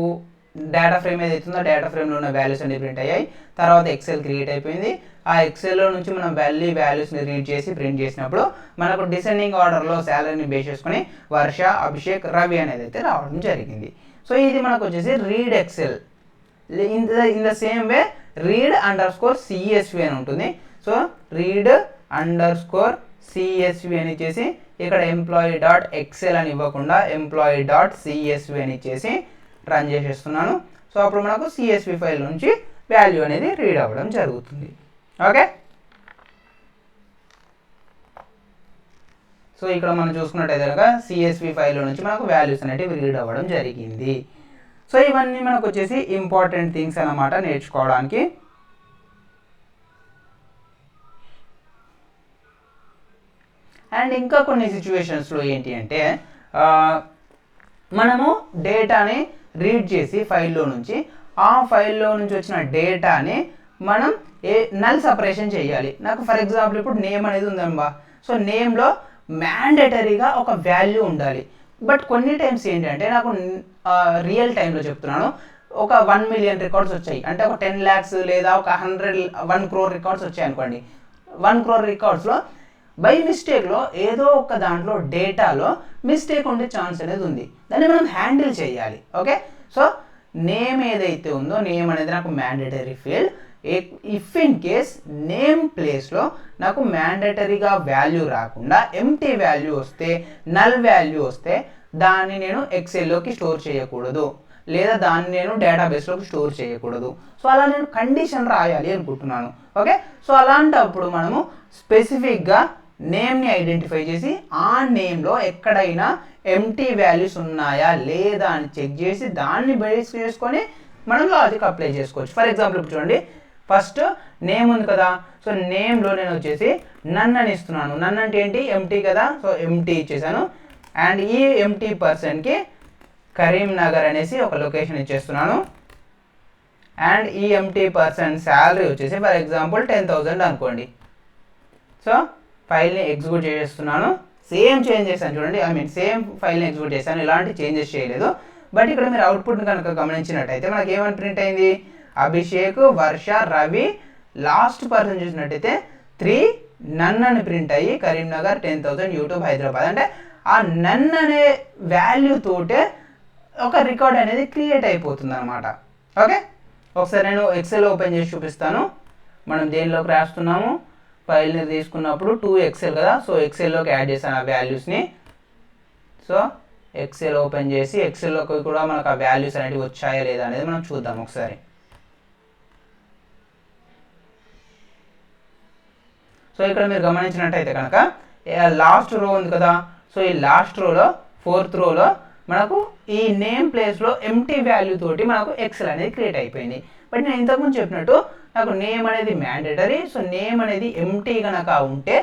[SPEAKER 1] డేటా ఫ్రేమ్ ఏదైతే ఉందో డేటా ఫ్రేమ్లో ఉన్న వాల్యూస్ అన్ని ప్రింట్ అయ్యాయి. తర్వాత ఎక్సెల్ క్రియేట్ అయిపోయింది. ఆ ఎక్సెల్లో నుంచి మనం వాల్యూస్ని రీడ్ చేసి ప్రింట్ చేసినప్పుడు మనకు డిసెండింగ్ ఆర్డర్లో శాలరీని బేస్ చేసుకుని వర్ష, అభిషేక్, రవి అనేది అయితే రావడం జరిగింది. సో ఇది మనకు వచ్చేసి read excel. In the same way read _CSV అని ఉంటుంది. సో రీడ్ _CSV అని ఇచ్చేసి ఇక్కడ employee.excel అని ఇవ్వకుండా employee.csv అని ఇచ్చేసి రన్ చేసేస్తున్నాను. సో అప్పుడు మనకు సిఎస్వి ఫైల్ నుంచి వాల్యూ అనేది రీడ్ అవ్వడం జరుగుతుంది. ఓకే, సో ఇక్కడ మనం చూసుకున్నట్టయితే కనుక సిఎస్వి ఫైల్ నుంచి మనకు వాల్యూస్ అనేవి రీడ్ అవ్వడం జరిగింది. సో ఇవన్నీ మనకు వచ్చేసి ఇంపార్టెంట్ థింగ్స్ అన్నమాట నేర్చుకోవడానికి. అండ్ ఇంకా కొన్ని సిచ్యువేషన్స్లో ఏంటి అంటే మనము డేటాని రీడ్ చేసి ఫైల్లో నుంచి ఆ ఫైల్లో నుంచి వచ్చిన డేటాని మనం నల్ సపరేషన్ చేయాలి. నాకు ఫర్ ఎగ్జాంపుల్ ఇప్పుడు నేమ్ అనేది ఉందమ్మా. సో నేమ్లో మ్యాండేటరీగా ఒక వాల్యూ ఉండాలి. బట్ కొన్ని టైమ్స్ ఏంటంటే నాకు రియల్ టైంలో చెప్తున్నాను, ఒక 1 మిలియన్ రికార్డ్స్ వచ్చాయి అంటే ఒక 10 lakhs లేదా ఒక 1 crore రికార్డ్స్ వచ్చాయి అనుకోండి. 1 crore రికార్డ్స్లో బై మిస్టేక్లో ఏదో ఒక దాంట్లో డేటాలో మిస్టేక్ ఉండే ఛాన్స్ అనేది ఉంది. దాన్ని మనం హ్యాండిల్ చేయాలి. ఓకే, సో నేమ్ ఏదైతే ఉందో నేమ్ అనేది నాకు mandatory field. If in case name ప్లేస్లో నాకు మ్యాండేటరీగా వాల్యూ రాకుండా ఎంటీ వాల్యూ వస్తే, నల్ వాల్యూ వస్తే దాన్ని నేను ఎక్సెల్లోకి స్టోర్ చేయకూడదు, లేదా దాన్ని నేను డేటాబేస్లోకి స్టోర్ చేయకూడదు. సో అలా నేను కండిషన్ రాయాలి అనుకుంటున్నాను. ఓకే, సో అలాంటప్పుడు మనము స్పెసిఫిక్గా నేమ్ని ఐడెంటిఫై చేసి ఆ నేమ్లో ఎక్కడైనా ఎంటీ వాల్యూస్ ఉన్నాయా లేదా అని చెక్ చేసి దాన్ని బేస్ చేసుకొని మనం లాజిక్ అప్లై చేసుకోవచ్చు. ఫర్ ఎగ్జాంపుల్ ఇప్పుడు చూడండి, ఫస్ట్ నేమ్ ఉంది కదా, సో నేమ్లో నేను వచ్చేసి నన్ అని ఇస్తున్నాను. నన్ అంటే ఏంటి, ఎంటీ కదా, సో ఎంటీ ఇచ్చేసాను. అండ్ ఈ ఎంటీ పర్సన్కి కరీంనగర్ అనేసి ఒక లొకేషన్ ఇచ్చేస్తున్నాను. అండ్ ఈ ఎంటీ పర్సన్ శాలరీ వచ్చేసి ఫర్ ఎగ్జాంపుల్ 10,000 అనుకోండి. సో ఫైల్ని ఎగ్జిక్యూట్ చేసేస్తున్నాను. సేమ్ చేంజ్ చేశాను చూడండి, సేమ్ ఫైల్ని ఎగ్జిక్యూట్ చేశాను, ఎలాంటి చేంజెస్ చేయలేదు. బట్ ఇక్కడ మీరు అవుట్పుట్ని కనుక గమనించినట్టయితే మనకి ఏమని ప్రింట్ అయింది, అభిషేక్, వర్ష, రవి, లాస్ట్ పర్సన్ చూసినట్టయితే 3 నన్ అని ప్రింట్ అయ్యి కరీంనగర్ 10,000 యూట్యూబ్ హైదరాబాద్. అంటే ఆ నన్ అనే వాల్యూ తోటే ఒక రికార్డ్ అనేది క్రియేట్ అయిపోతుంది అనమాట. ఓకే, ఒకసారి నేను ఎక్సెల్ ఓపెన్ చేసి చూపిస్తాను. మనం దేనిలోకి రాస్తున్నాము, ఫైల్ని తీసుకున్నప్పుడు 2 ఎక్సెల్ కదా, సో ఎక్సెల్లోకి యాడ్ చేశాను ఆ వాల్యూస్ని. సో ఎక్సెల్ ఓపెన్ చేసి ఎక్సెల్లోకి కూడా మనకు ఆ వాల్యూస్ అనేవి వచ్చాయా లేదా అనేది మనం చూద్దాం ఒకసారి. సో ఇక్కడ మీరు గమనించినట్టయితే కనుక లాస్ట్ రో ఉంది కదా, సో ఈ లాస్ట్ రోలో 4th రోలో మనకు ఈ నేమ్ ప్లేస్లో ఎంటీ వాల్యూ తోటి మనకు ఎక్సెల్ అనేది క్రియేట్ అయిపోయింది. బట్ నేను ఇంతకుముందు చెప్పినట్టు నాకు నేమ్ అనేది మ్యాండేటరీ. సో నేమ్ అనేది ఎంటీ కనుక ఉంటే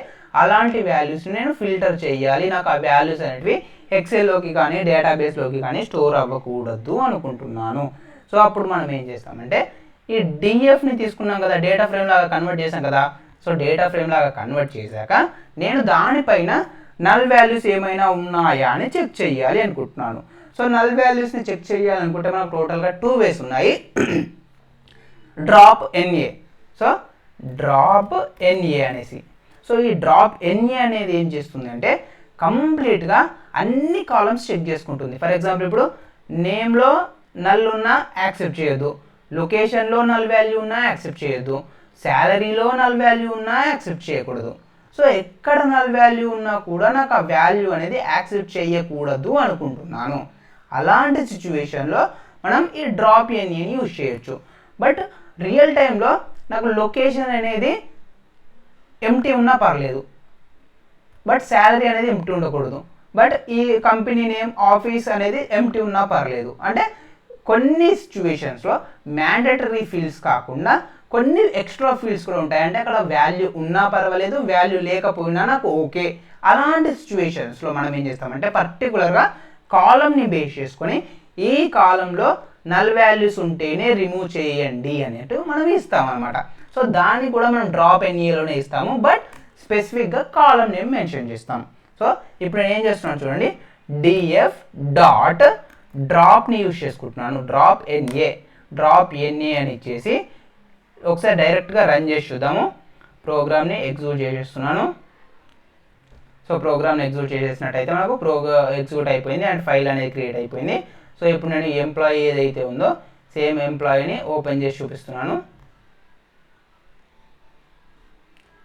[SPEAKER 1] అలాంటి వాల్యూస్ని నేను ఫిల్టర్ చేయాలి. నాకు ఆ వాల్యూస్ అనేవి ఎక్సెల్లోకి కానీ డేటాబేస్లోకి కానీ స్టోర్ అవ్వకూడదు అనుకుంటున్నాను. సో అప్పుడు మనం ఏం చేస్తామంటే ఈ డిఎఫ్ని తీసుకున్నాం కదా, డేటా ఫ్రేమ్ లాగా కన్వర్ట్ చేసాం కదా. సో డేటా ఫ్రేమ్ లాగా కన్వర్ట్ చేశాక నేను దానిపైన నల్ వాల్యూస్ ఏమైనా ఉన్నాయా అని చెక్ చేయాలి అనుకుంటున్నాను. సో నల్ వాల్యూస్ని చెక్ చేయాలనుకుంటే మనకు టోటల్గా 2 ways ఉన్నాయి. డ్రాప్ ఎన్ఏ, సో డ్రాప్ ఎన్ఏ అనేసి. సో ఈ డ్రాప్ ఎన్ఏ అనేది ఏం చేస్తుంది అంటే కంప్లీట్గా అన్ని కాలమ్స్ చెక్ చేసుకుంటుంది. ఫర్ ఎగ్జాంపుల్ ఇప్పుడు నేమ్లో నల్ ఉన్నా యాక్సెప్ట్ చేయొద్దు, లొకేషన్లో నల్ వాల్యూ ఉన్నా యాక్సెప్ట్ చేయొద్దు, శాలరీలో నల్ వాల్యూ ఉన్నా యాక్సెప్ట్ చేయకూడదు. సో ఎక్కడ నల్ వాల్యూ ఉన్నా కూడా నాకు ఆ వాల్యూ అనేది యాక్సెప్ట్ చేయకూడదు అనుకుంటున్నాను. అలాంటి సిచ్యువేషన్లో మనం ఈ డ్రాప్ ఎన్ఏని యూజ్ చేయొచ్చు. బట్ రియల్ టైంలో నాకు లొకేషన్ అనేది ఎంటీ ఉన్నా పర్లేదు, బట్ శాలరీ అనేది ఎంటీ ఉండకూడదు. బట్ ఈ కంపెనీ నేమ్, ఆఫీస్ అనేది ఎంటీ ఉన్నా పర్లేదు. అంటే కొన్ని సిచ్యువేషన్స్లో మ్యాండేటరీ ఫీల్డ్స్ కాకుండా కొన్ని ఎక్స్ట్రా ఫీల్డ్స్ కూడా ఉంటాయి. అంటే అక్కడ వాల్యూ ఉన్నా పర్వాలేదు, వాల్యూ లేకపోయినా నాకు ఓకే. అలాంటి సిచ్యువేషన్స్లో మనం ఏం చేస్తామంటే పర్టికులర్గా కాలంని బేస్ చేసుకొని ఈ కాలంలో నల్ వాల్యూస్ ఉంటేనే రిమూవ్ చేయండి అనేట్టు మనం ఇస్తామన్నమాట. సో దాన్ని కూడా మనం డ్రాప్ ఎన్ఏలోనే ఇస్తాము, బట్ స్పెసిఫిక్గా కాలం నేమ్ మెన్షన్ చేస్తాం. సో ఇప్పుడు నేను ఏం చేస్తున్నాను చూడండి, డిఎఫ్ డాట్ డ్రాప్ని యూజ్ చేసుకుంటున్నాను. డ్రాప్ ఎన్ఏ అని ఇచ్చేసి ఒకసారి డైరెక్ట్గా రన్ చేసి చూద్దాము. ప్రోగ్రామ్ని ఎగ్జిక్యూట్ చేసేస్తున్నాను. సో ప్రోగ్రామ్ని ఎగ్జిక్యూట్ చేసేసినట్టయితే మనకు ఎగ్జిక్యూట్ అయిపోయింది అండ్ ఫైల్ అనేది క్రియేట్ అయిపోయింది. సో ఇప్పుడు నేను ఎంప్లాయీ ఏదైతే ఉందో సేమ్ ఎంప్లాయీని ఓపెన్ చేసి చూపిస్తున్నాను.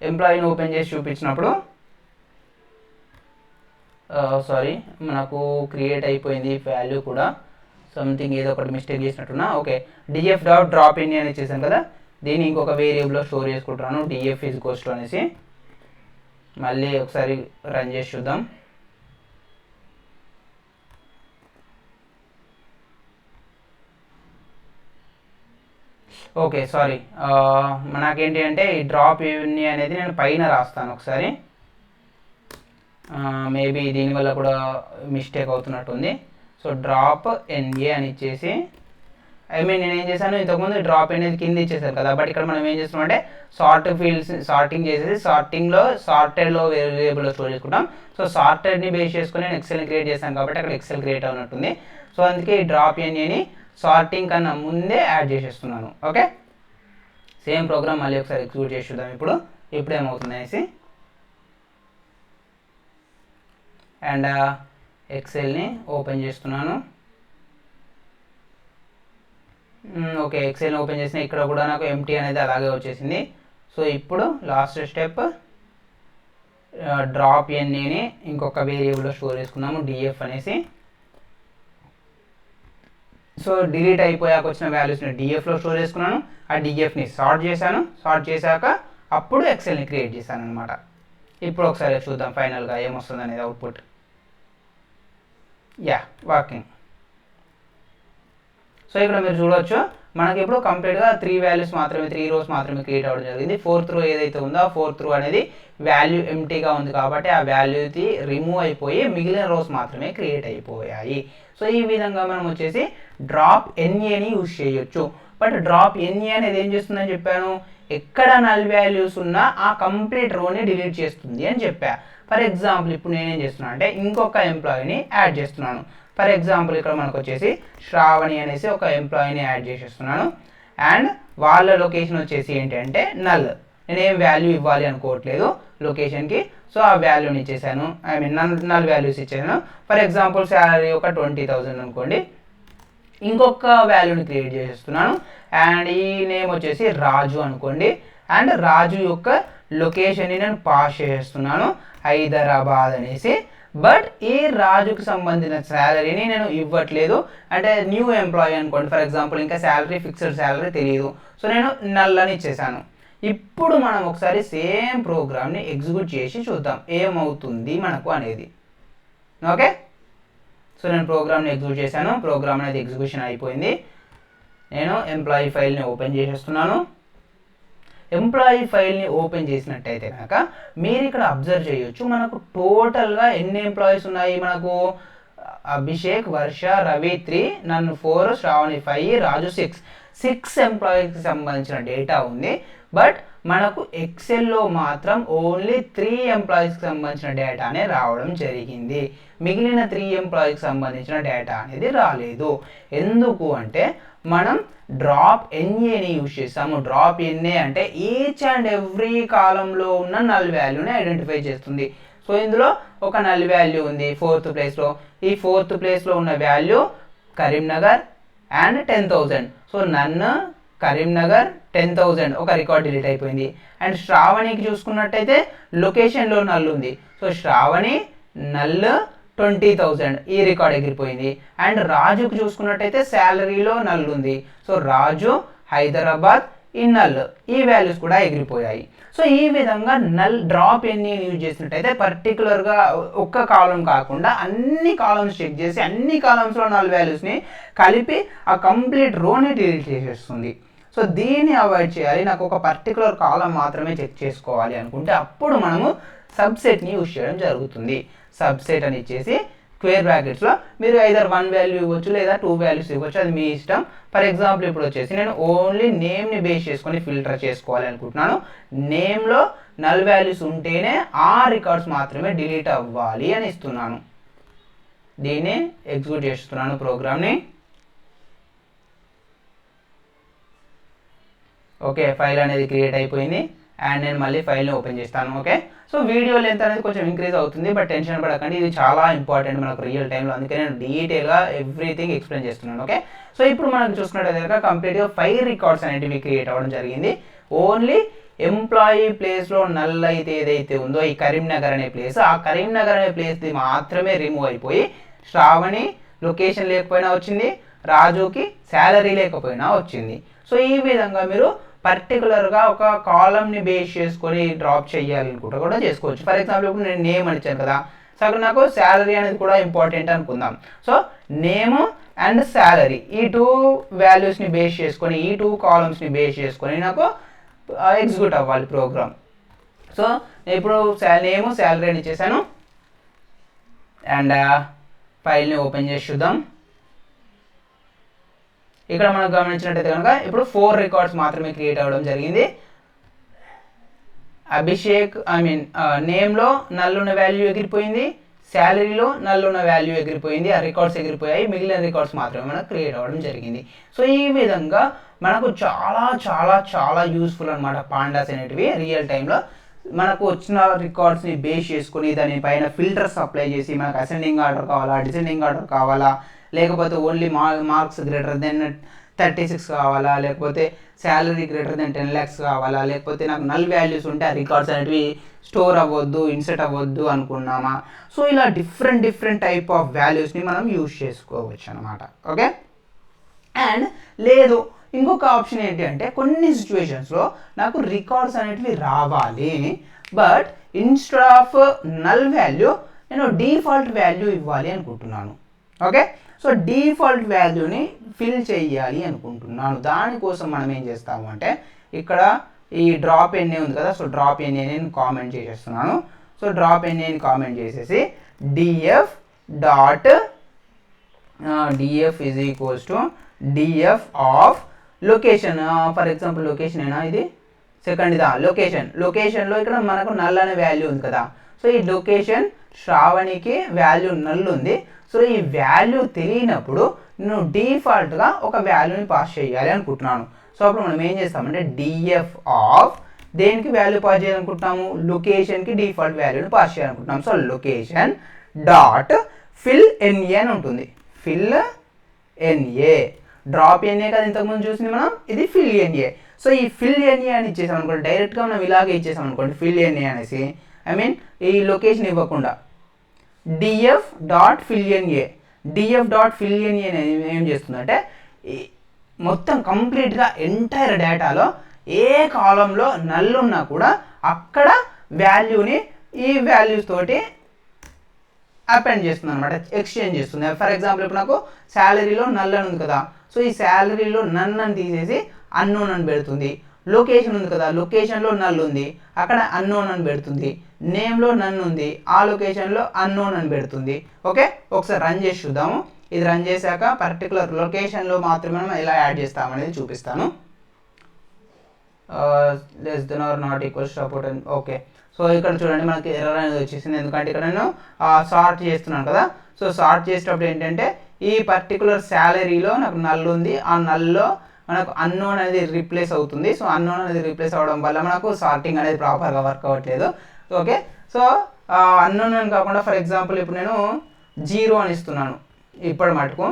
[SPEAKER 1] ఎంప్లాయీని ఓపెన్ చేసి చూపించినప్పుడు మనకు క్రియేట్ అయిపోయింది వాల్యూ కూడా. సంథింగ్ ఏదో ఒకటి మిస్టేక్ చేసినట్టున్నా. Okay, DF dot drop NA అని చేశాను కదా, దీన్ని ఇంకొక వేరియబుల్లో స్టోర్ చేసుకుంటున్నాను, డిఎఫ్ ఈజ్ ఈక్వల్స్ టు అనేసి. మళ్ళీ ఒకసారి రన్ చేసి చూద్దాం. ఓకే, సారీ, నాకేంటి అంటే ఈ డ్రాప్ ఎన్ఏ అనేది నేను పైన రాస్తాను ఒకసారి. మేబీ దీనివల్ల కూడా మిస్టేక్ అవుతున్నట్టుంది. సో డ్రాప్ ఎన్ఏ అని ఇచ్చేసి ఐ మీన్ నేను ఏం చేశాను, ఇంతకుముందు డ్రాప్ అనేది కింద ఇచ్చేసారు కదా, బట్ ఇక్కడ మనం ఏం చేస్తున్నాం అంటే సార్టింగ్ చేసేసి సార్టెడ్లో వేరియబుల్లో స్టోర్ చేసుకుంటాం. సో సార్టెడ్ని బేస్ చేసుకుని నేను ఎక్సెల్ని క్రియేట్ చేశాను కాబట్టి అక్కడ ఎక్సెల్ క్రియేట్ అవునట్టుంది. సో అందుకే ఈ డ్రాప్ ఎన్ని సార్టింగ్ కన్నా ముందే యాడ్ చేసేస్తున్నాను. ఓకే, సేమ్ ప్రోగ్రామ్ మళ్ళీ ఒకసారి ఎగ్జిక్యూట్ చేసి చూద్దాం. ఇప్పుడు ఏమవుతుంది అనేసి, అండ్ ఎక్సెల్ని ఓపెన్ చేస్తున్నాను. ఓకే, ఎక్సెల్ని ఓపెన్ చేసిన ఇక్కడ కూడా నాకు ఎంటీ అనేది అలాగే వచ్చేసింది. సో ఇప్పుడు లాస్ట్ స్టెప్, డ్రాప్ ఎన్ని ఇంకొక వేరియబుల్లో స్టోర్ చేసుకున్నాము, డిఎఫ్ అనేసి. సో డిలీట్ అయిపోయాక వచ్చిన వాల్యూస్ని డిఎఫ్లో స్టోర్ చేసుకున్నాను. ఆ డిఎఫ్ని సార్ట్ చేశాను. సార్ట్ చేశాక అప్పుడు ఎక్సెల్ని క్రియేట్ చేశాను అనమాట. ఇప్పుడు ఒకసారి చూద్దాం ఫైనల్గా ఏమొస్తుంది అనేది అవుట్పుట్. Yeah, working. సో ఇక్కడ మీరు చూడవచ్చు, మనకి ఇప్పుడు కంప్లీట్గా 3 వాల్యూస్ మాత్రమే, 3 రోస్ మాత్రమే క్రియేట్ అవ్వడం జరిగింది. 4th రో ఏదైతే ఉందో ఆ 4th రో అనేది వాల్యూ ఎంటీగా ఉంది కాబట్టి ఆ వాల్యూది రిమూవ్ అయిపోయి మిగిలిన రోస్ మాత్రమే క్రియేట్ అయిపోయాయి. సో ఈ విధంగా మనం వచ్చేసి డ్రాప్ ఎన్ఏని యూజ్ చేయొచ్చు. బట్ డ్రాప్ ఎన్ఏ అనేది ఏం చేస్తుందని చెప్పాను, ఎక్కడ నల్ వాల్యూస్ ఉన్నా ఆ కంప్లీట్ రోని డిలీట్ చేస్తుంది అని చెప్పా. ఫర్ ఎగ్జాంపుల్ ఇప్పుడు నేనేం చేస్తున్నాను అంటే ఇంకొక ఎంప్లాయీని యాడ్ చేస్తున్నాను. ఫర్ ఎగ్జాంపుల్ ఇక్కడ మనకు వచ్చేసి శ్రావణి అనేసి ఒక ఎంప్లాయీని యాడ్ చేసేస్తున్నాను. అండ్ వాళ్ళ లొకేషన్ వచ్చేసి ఏంటంటే నల్. నేనేం వాల్యూ ఇవ్వాలి అనుకోవట్లేదు లొకేషన్కి. సో ఆ వాల్యూని ఇచ్చేసాను, ఐ మీన్ నల్ వాల్యూస్ ఇచ్చేసాను. ఫర్ ఎగ్జాంపుల్ శాలరీ ఒక 20,000 అనుకోండి. ఇంకొక వాల్యూని క్రియేట్ చేసేస్తున్నాను. అండ్ ఈ నేమ్ వచ్చేసి రాజు అనుకోండి. అండ్ రాజు యొక్క లొకేషన్ని నేను పాస్ చేసేస్తున్నాను, హైదరాబాద్ అనేసి. బట్ ఈ రాజుకి సంబంధించిన శాలరీని నేను ఇవ్వట్లేదు, అంటే న్యూ ఎంప్లాయీ అనుకోండి ఫర్ ఎగ్జాంపుల్, ఇంకా శాలరీ ఫిక్స్డ్ శాలరీ తెలియదు. సో నేను నల్ అని ఇచ్చేసాను. ఇప్పుడు మనం ఒకసారి సేమ్ ప్రోగ్రామ్ని ఎగ్జిక్యూట్ చేసి చూద్దాం ఏమవుతుంది మనకు అనేది. ఓకే, సో నేను ప్రోగ్రామ్ని ఎగ్జిక్యూట్ చేశాను. ప్రోగ్రామ్ అనేది ఎగ్జిక్యూషన్ అయిపోయింది. నేను ఎంప్లాయీ ఫైల్ని ఓపెన్ చేసేస్తున్నాను. ఎంప్లాయీ ఫైల్ని ఓపెన్ చేసినట్టయితే కనుక మీరు ఇక్కడ అబ్జర్వ్ చేయొచ్చు, మనకు టోటల్గా ఎన్ని ఎంప్లాయీస్ ఉన్నాయి. మనకు అభిషేక్, వర్ష, రవి 3, నన్ను 4, శ్రావణి 5, రాజు 6 ఎంప్లాయీస్కి సంబంధించిన డేటా ఉంది. బట్ మనకు ఎక్సెల్లో మాత్రం ఓన్లీ 3 ఎంప్లాయీస్కి సంబంధించిన డేటానే రావడం జరిగింది. మిగిలిన 3 ఎంప్లాయీస్కి సంబంధించిన డేటా అనేది రాలేదు. ఎందుకు అంటే మనం డ్రాప్ ఎన్ఏని యూజ్ చేస్తాము. డ్రాప్ ఎన్ఏ అంటే ఈచ్ అండ్ ఎవ్రీ కాలంలో ఉన్న నల్ వాల్యూని ఐడెంటిఫై చేస్తుంది. సో ఇందులో ఒక నల్ వాల్యూ ఉంది 4th ప్లేస్లో. ఈ 4th ప్లేస్లో ఉన్న వాల్యూ కరీంనగర్ అండ్ 10,000. సో నన్ను కరీంనగర్ 10,000 ఒక రికార్డ్ డిలీట్ అయిపోయింది. అండ్ శ్రావణికి చూసుకున్నట్టయితే లొకేషన్లో నల్ ఉంది. సో శ్రావణి నల్ 20,000 ఈ రికార్డ్ ఎగిరిపోయింది. అండ్ రాజుకు చూసుకున్నట్టయితే శాలరీలో నల్ ఉంది. సో రాజు, హైదరాబాద్, ఈ నల్ ఈ వాల్యూస్ కూడా ఎగిరిపోయాయి. సో ఈ విధంగా నల్ డ్రాప్ ఎన్ని యూజ్ చేసినట్టయితే పర్టికులర్గా ఒక్క కాలం కాకుండా అన్ని కాలమ్స్ చెక్ చేసి అన్ని కాలమ్స్లో నల్ వాల్యూస్ని కలిపి ఆ కంప్లీట్ రోని డిలీట్ చేసేస్తుంది. సో దీన్ని అవాయిడ్ చేయాలి, నాకు ఒక పర్టికులర్ కాలం మాత్రమే చెక్ చేసుకోవాలి అనుకుంటే అప్పుడు మనము సబ్సెట్ని యూజ్ చేయడం జరుగుతుంది. సబ్సెట్ అని ఇచ్చేసి స్క్వేర్ బ్రాకెట్స్లో మీరు ఐదర్ 1 వాల్యూ ఇవ్వచ్చు లేదా 2 వాల్యూస్ ఇవ్వచ్చు, అది మీ ఇష్టం. ఫర్ ఎగ్జాంపుల్ ఇప్పుడు వచ్చేసి నేను ఓన్లీ నేమ్ని బేస్ చేసుకొని ఫిల్టర్ చేసుకోవాలి అనుకుంటున్నాను. నేమ్లో నల్ వాల్యూస్ ఉంటేనే ఆ రికార్డ్స్ మాత్రమే డిలీట్ అవ్వాలి అని ఇస్తున్నాను. దీన్ని ఎగ్జిక్యూట్ చేస్తున్నాను ప్రోగ్రామ్ని. ఓకే, ఫైల్ అనేది క్రియేట్ అయిపోయింది. అండ్ నేను మళ్ళీ ఫైల్ని ఓపెన్ చేస్తాను. ఓకే, సో వీడియో లెంత్ అనేది కొంచెం ఇంక్రీజ్ అవుతుంది, బట్ టెన్షన్ పడకండి, ఇది చాలా ఇంపార్టెంట్ మనకు రియల్ టైంలో. అందుకే నేను డీటెయిల్గా ఎవ్రీథింగ్ ఎక్స్ప్లెయిన్ చేస్తున్నాను. ఓకే, సో ఇప్పుడు మనకు చూసుకున్నట్టయితే కంప్లీట్గా 5 రికార్డ్స్ అనేటివి క్రియేట్ అవ్వడం జరిగింది. ఓన్లీ ఎంప్లాయీ ప్లేస్లో నల్ అయితే ఏదైతే ఉందో ఈ కరీంనగర్ అనే ప్లేస్, ఆ కరీంనగర్ అనే ప్లేస్ది మాత్రమే రిమూవ్ అయిపోయి శ్రావణి లొకేషన్ లేకపోయినా వచ్చింది, రాజుకి శాలరీ లేకపోయినా వచ్చింది. సో ఈ విధంగా మీరు పర్టికులర్గా ఒక కాలమ్ని బేస్ చేసుకొని డ్రాప్ చేయాలనుకుంటే కూడా చేసుకోవచ్చు. ఫర్ ఎగ్జాంపుల్ ఇప్పుడు నేను నేమ్ అని ఇచ్చాను కదా, సో అక్కడ నాకు శాలరీ అనేది కూడా ఇంపార్టెంట్ అనుకుందాం. సో నేమ్ అండ్ శాలరీ ఈ 2 వాల్యూస్ని బేస్ చేసుకొని ఈ 2 కాలమ్స్ని బేస్ చేసుకొని నాకు ఎగ్జిక్యూట్ అవ్వాలి ప్రోగ్రామ్. సో ఇప్పుడు నేమ్ శాలరీ అని ఇచ్చేసాను. అండ్ ఫైల్ని ఓపెన్ చేసి చూద్దాం. ఇక్కడ మనం గమనించినట్టయితే కనుక ఇప్పుడు 4 రికార్డ్స్ మాత్రమే క్రియేట్ అవ్వడం జరిగింది. అభిషేక్ నేమ్లో నల్ ఉన్న వాల్యూ ఎగిరిపోయింది, శాలరీలో నల్ ఉన్న వాల్యూ ఎగిరిపోయింది, ఆ రికార్డ్స్ ఎగిరిపోయాయి, మిగిలిన రికార్డ్స్ మాత్రమే మనకు క్రియేట్ అవ్వడం జరిగింది. సో ఈ విధంగా మనకు చాలా చాలా చాలా యూస్ఫుల్ అనమాట పాండాస్ అనేటివి. రియల్ టైంలో మనకు వచ్చిన రికార్డ్స్ని బేస్ చేసుకుని దానిపైన ఫిల్టర్స్ అప్లై చేసి మనకు అసెండింగ్ ఆర్డర్ కావాలా, డిసెండింగ్ ఆర్డర్ కావాలా, లేకపోతే ఓన్లీ మార్క్స్ గ్రేటర్ దెన్ 36 కావాలా, లేకపోతే శాలరీ గ్రేటర్ దెన్ 10 lakhs కావాలా, లేకపోతే నాకు నల్ వాల్యూస్ ఉంటే ఆ రికార్డ్స్ అనేటివి స్టోర్ అవ్వద్దు, ఇన్సర్ట్ అవ్వద్దు అనుకున్నామా. సో ఇలా డిఫరెంట్ టైప్ ఆఫ్ వాల్యూస్ని మనం యూజ్ చేసుకోవచ్చు అనమాట. ఓకే, అండ్ లేదు ఇంకొక ఆప్షన్ ఏంటి అంటే కొన్ని సిచ్యువేషన్స్లో నాకు రికార్డ్స్ అనేటివి రావాలి, but instead of null value నేను డిఫాల్ట్ వాల్యూ ఇవ్వాలి అనుకుంటున్నాను. ఓకే, సో డిఫాల్ట్ వాల్యూని ఫిల్ చేయాలి అనుకుంటున్నాను. దానికోసం మనం ఏం చేస్తాము అంటే ఇక్కడ ఈ డ్రాప్ ఎన్ఏ ఉంది కదా, సో డ్రాప్ ఎన్ఏ నేను కామెంట్ చేసేస్తున్నాను. సో డ్రాప్ ఎన్ఏని కామెంట్ చేసేసి DF is equals to DF of location. For example location అయినా ఇది సెకండ్ ఇదా లొకేషన్లో ఇక్కడ మనకు నల్ అనే వాల్యూ ఉంది కదా. సో ఈ లొకేషన్ శ్రావణికి వాల్యూ నల్ ఉంది. సో ఈ వాల్యూ తెలియనప్పుడు నేను డిఫాల్ట్గా ఒక వాల్యూని పాస్ చేయాలి అనుకుంటున్నాను. సో అప్పుడు మనం ఏం చేస్తామంటే డిఎఫ్ ఆఫ్ దేనికి వాల్యూ పాస్ చేయాలనుకుంటున్నాము, లొకేషన్కి డిఫాల్ట్ వాల్యూని పాస్ చేయాలనుకుంటున్నాము. So location dot fill NA అని ఉంటుంది. ఫిల్ ఎన్ఏ డ్రాప్ ఎన్ఏ కదా ఇంతకుముందు చూసింది మనం, ఇది ఫిల్ ఎన్ఏ. సో ఈ ఫిల్ ఎన్ఏ అని ఇచ్చేసాం అనుకోండి, డైరెక్ట్గా మనం ఇలాగే ఇచ్చేసాం అనుకోండి ఫిల్ ఎన్ఏ అనేసి, ఈ లొకేషన్ ఇవ్వకుండా డిఎఫ్ డాట్ ఫిల్ ఎన్ఏ ఏం చేస్తుందంటే మొత్తం కంప్లీట్గా ఎంటైర్ డేటాలో ఏ కాలంలో నల్ ఉన్నా కూడా అక్కడ వాల్యూని ఈ వాల్యూస్ తోటి అపెండ్ చేస్తుంది అనమాట, ఎక్స్చేంజ్ చేస్తుంది. ఫర్ ఎగ్జాంపుల్ ఇప్పుడు నాకు శాలరీలో నల్ అని ఉంది కదా, సో ఈ శాలరీలో నన్ అని తీసేసి అన్నోన్ అని పెడుతుంది. లొకేషన్ ఉంది కదా, లొకేషన్లో నల్ ఉంది, అక్కడ అన్నోన్ అని పెడుతుంది. నేమ్లో నన్ ఉంది, ఆ లొకేషన్లో అన్నోన్ అని పెడుతుంది. ఓకే, ఒకసారి రన్ చేసి చూద్దాము. ఇది రన్ చేశాక పర్టికులర్ లొకేషన్లో మాత్రమే మనం ఎలా యాడ్ చేస్తామనేది చూపిస్తాను. Less than or not equals support అని. ఓకే, సో ఇక్కడ చూడండి మనకి ఎర్రర్ అనేది వచ్చేసింది, ఎందుకంటే ఇక్కడ నేను సార్ట్ చేస్తున్నాను కదా. సో సార్ట్ చేసేటప్పుడు ఏంటంటే ఈ పర్టికులర్ శాలరీలో నాకు నల్ ఉంది, ఆ నల్లో మనకు అన్నోన్ అనేది రీప్లేస్ అవుతుంది. సో అన్నోన్ అనేది రీప్లేస్ అవ్వడం వల్ల మనకు సార్టింగ్ అనేది ప్రాపర్గా వర్క్ అవ్వట్లేదు. ఓకే, సో అన్నోన్ అని కాకుండా ఫర్ ఎగ్జాంపుల్ ఇప్పుడు నేను 0 అని ఇస్తున్నాను, ఇప్పటి మటుకు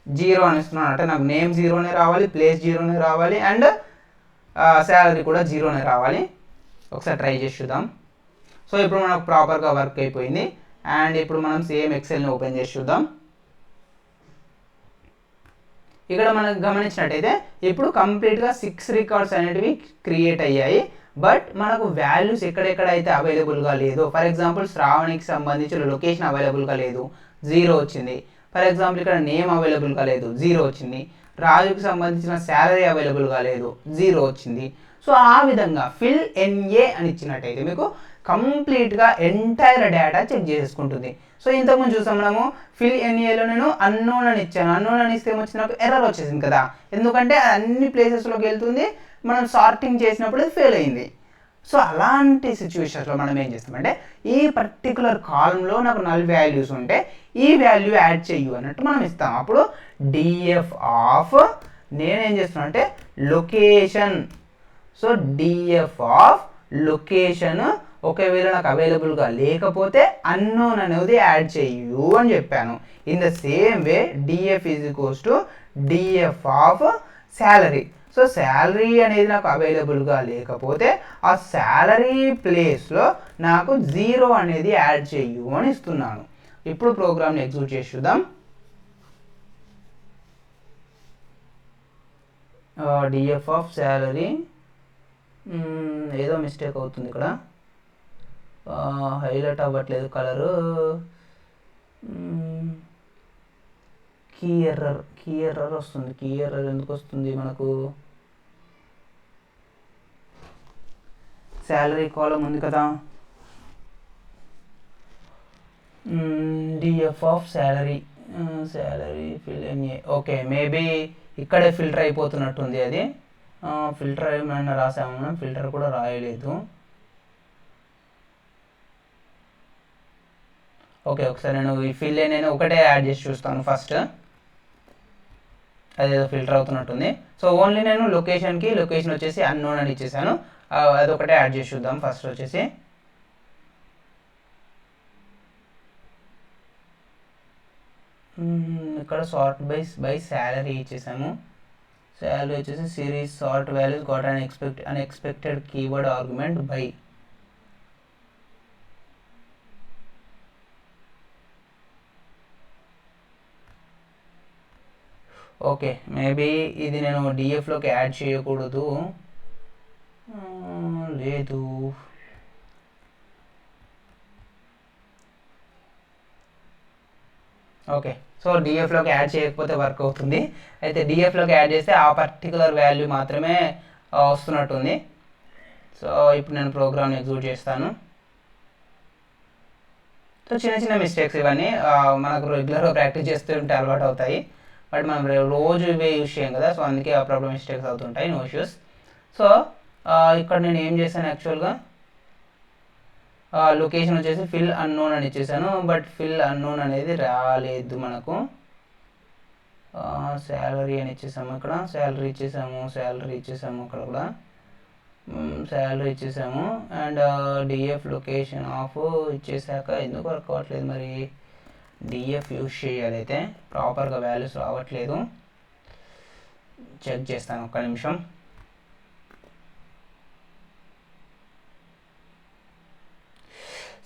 [SPEAKER 1] 0 అని ఇస్తున్నాను అంటే నాకు నేమ్ 0నే రావాలి, ప్లేస్ 0నే రావాలి, అండ్ శాలరీ కూడా 0నే రావాలి. ఒకసారి ట్రై చేసి చూద్దాం. సో ఇప్పుడు మనకు ప్రాపర్గా వర్క్ అయిపోయింది. అండ్ ఇప్పుడు మనం సేమ్ ఎక్సెల్ని ఓపెన్ చేసి చూద్దాం. ఇక్కడ మనకు గమనించినట్టయితే ఇప్పుడు కంప్లీట్గా 6 రికార్డ్స్ అనేటివి క్రియేట్ అయ్యాయి, బట్ మనకు వాల్యూస్ ఎక్కడెక్కడైతే అవైలబుల్గా లేదో, ఫర్ ఎగ్జాంపుల్ శ్రావణికి సంబంధించిన లొకేషన్ అవైలబుల్గా లేదు, 0 వచ్చింది. ఫర్ ఎగ్జాంపుల్ ఇక్కడ నేమ్ అవైలబుల్గా లేదు, 0 వచ్చింది. రాజుకి సంబంధించిన శాలరీ అవైలబుల్గా లేదు, 0 వచ్చింది. సో ఆ విధంగా ఫిల్ ఎన్ఏ అని ఇచ్చినట్టయితే మీకు కంప్లీట్గా ఎంటైర్ డేటా చెక్ చేసుకుంటుంది. సో ఇంతకుముందు చూసాం మనము ఫిల్ ఎన్ఏలో నేను అన్నోన్ అని ఇచ్చాను, అన్నోన్ అని ఇస్తే ఏమొచ్చింది, నాకు ఎర్రర్ వచ్చేసింది కదా, ఎందుకంటే అన్ని ప్లేసెస్లోకి వెళ్తుంది, మనం సార్టింగ్ చేసినప్పుడు అది ఫెయిల్ అయింది. సో అలాంటి సిచ్యువేషన్స్లో మనం ఏం చేస్తామంటే ఈ పర్టికులర్ కాలంలో నాకు నల్ వాల్యూస్ ఉంటే ఈ వాల్యూ యాడ్ చెయ్యు అన్నట్టు మనం ఇస్తాం. అప్పుడు డిఎఫ్ ఆఫ్ నేనేం చేస్తున్నాను అంటే location. So DF of location ఒకవేళ నాకు అవైలబుల్గా లేకపోతే అన్నోన్ అనేది యాడ్ చెయ్యు అని చెప్పాను. In the same way DF is equals to DF of salary. So salary అనేది నాకు అవైలబుల్గా లేకపోతే ఆ శాలరీ ప్లేస్లో నాకు 0 అనేది యాడ్ చెయ్యు అని ఇస్తున్నాను. ఇప్పుడు ప్రోగ్రామ్ని ఎగ్జిక్యూట్ చేసి చూద్దాం. డిఎఫ్ ఆఫ్ శాలరీ, ఏదో మిస్టేక్ అవుతుంది ఇక్కడ, హైలైట్ అవ్వట్లేదు కలరు, కీ ఎర్రర్ వస్తుంది. కీ ఎర్రర్ ఎందుకు వస్తుంది మనకు, శాలరీ కాలం ఉంది కదా, DF of salary fill NA. Okay, maybe ఇక్కడే ఫిల్టర్ అయిపోతున్నట్టుంది అది. ఫిల్టర్ ఏమైనా రాసాము మనం? ఫిల్టర్ కూడా రాయలేదు. ఓకే, ఒకసారి నేను ఈ ఫిల్ నేను ఒకటే యాడ్ చేసి చూస్తాను ఫస్ట్. అదేదో ఫిల్టర్ అవుతున్నట్టుంది. సో ఓన్లీ నేను లొకేషన్ వచ్చేసి అన్నోన్ అని ఇచ్చేసాను. అదొకటే యాడ్ చేసి చూద్దాం ఫస్ట్ వచ్చేసి. ఇక్కడ సార్ట్ బై శాలరీ ఇచ్చేసాము. శాలరీ వచ్చేసి series sort values got unexpected keyword argument by. Okay, maybe ఇది నేను డిఎఫ్లోకి యాడ్ చేయకూడదు. లేదు, ఓకే. సో డిఎఫ్లోకి యాడ్ చేయకపోతే వర్క్ అవుతుంది. అయితే డిఎఫ్లోకి యాడ్ చేస్తే ఆ పర్టికులర్ వాల్యూ మాత్రమే వస్తున్నట్టుంది. సో ఇప్పుడు నేను ప్రోగ్రామ్ని ఎగ్జిక్యూట్ చేస్తాను. సో చిన్న చిన్న మిస్టేక్స్ ఇవన్నీ మనకు రెగ్యులర్గా ప్రాక్టీస్ చేస్తూ ఉంటే అలవాటు అవుతాయి. బట్ మనం రోజు ఇవే యూజ్ చేయం కదా, సో అందుకే ఆ ప్రాబ్లమ్ మిస్టేక్స్ అవుతుంటాయి. No issues. సో ఇక్కడ నేను ఏం చేశాను యాక్చువల్గా, లొకేషన్ వచ్చేసి ఫిల్ అన్నోన్ అని ఇచ్చేసాను. బట్ ఫిల్ అన్నోన్ అనేది రాలేదు మనకు. శాలరీ అని ఇచ్చేసాము. ఇక్కడ శాలరీ ఇచ్చేసాము అక్కడ కూడా శాలరీ ఇచ్చేసాము. అండ్ డిఎఫ్ లొకేషన్ ఆఫ్ ఇచ్చేసాక ఎందుకు వర్క్ అవ్వట్లేదు మరి? డిఎఫ్ యూజ్ చేయాలి, అయితే ప్రాపర్గా వాల్యూస్ రావట్లేదు. చెక్ చేస్తాను, ఒక్క నిమిషం.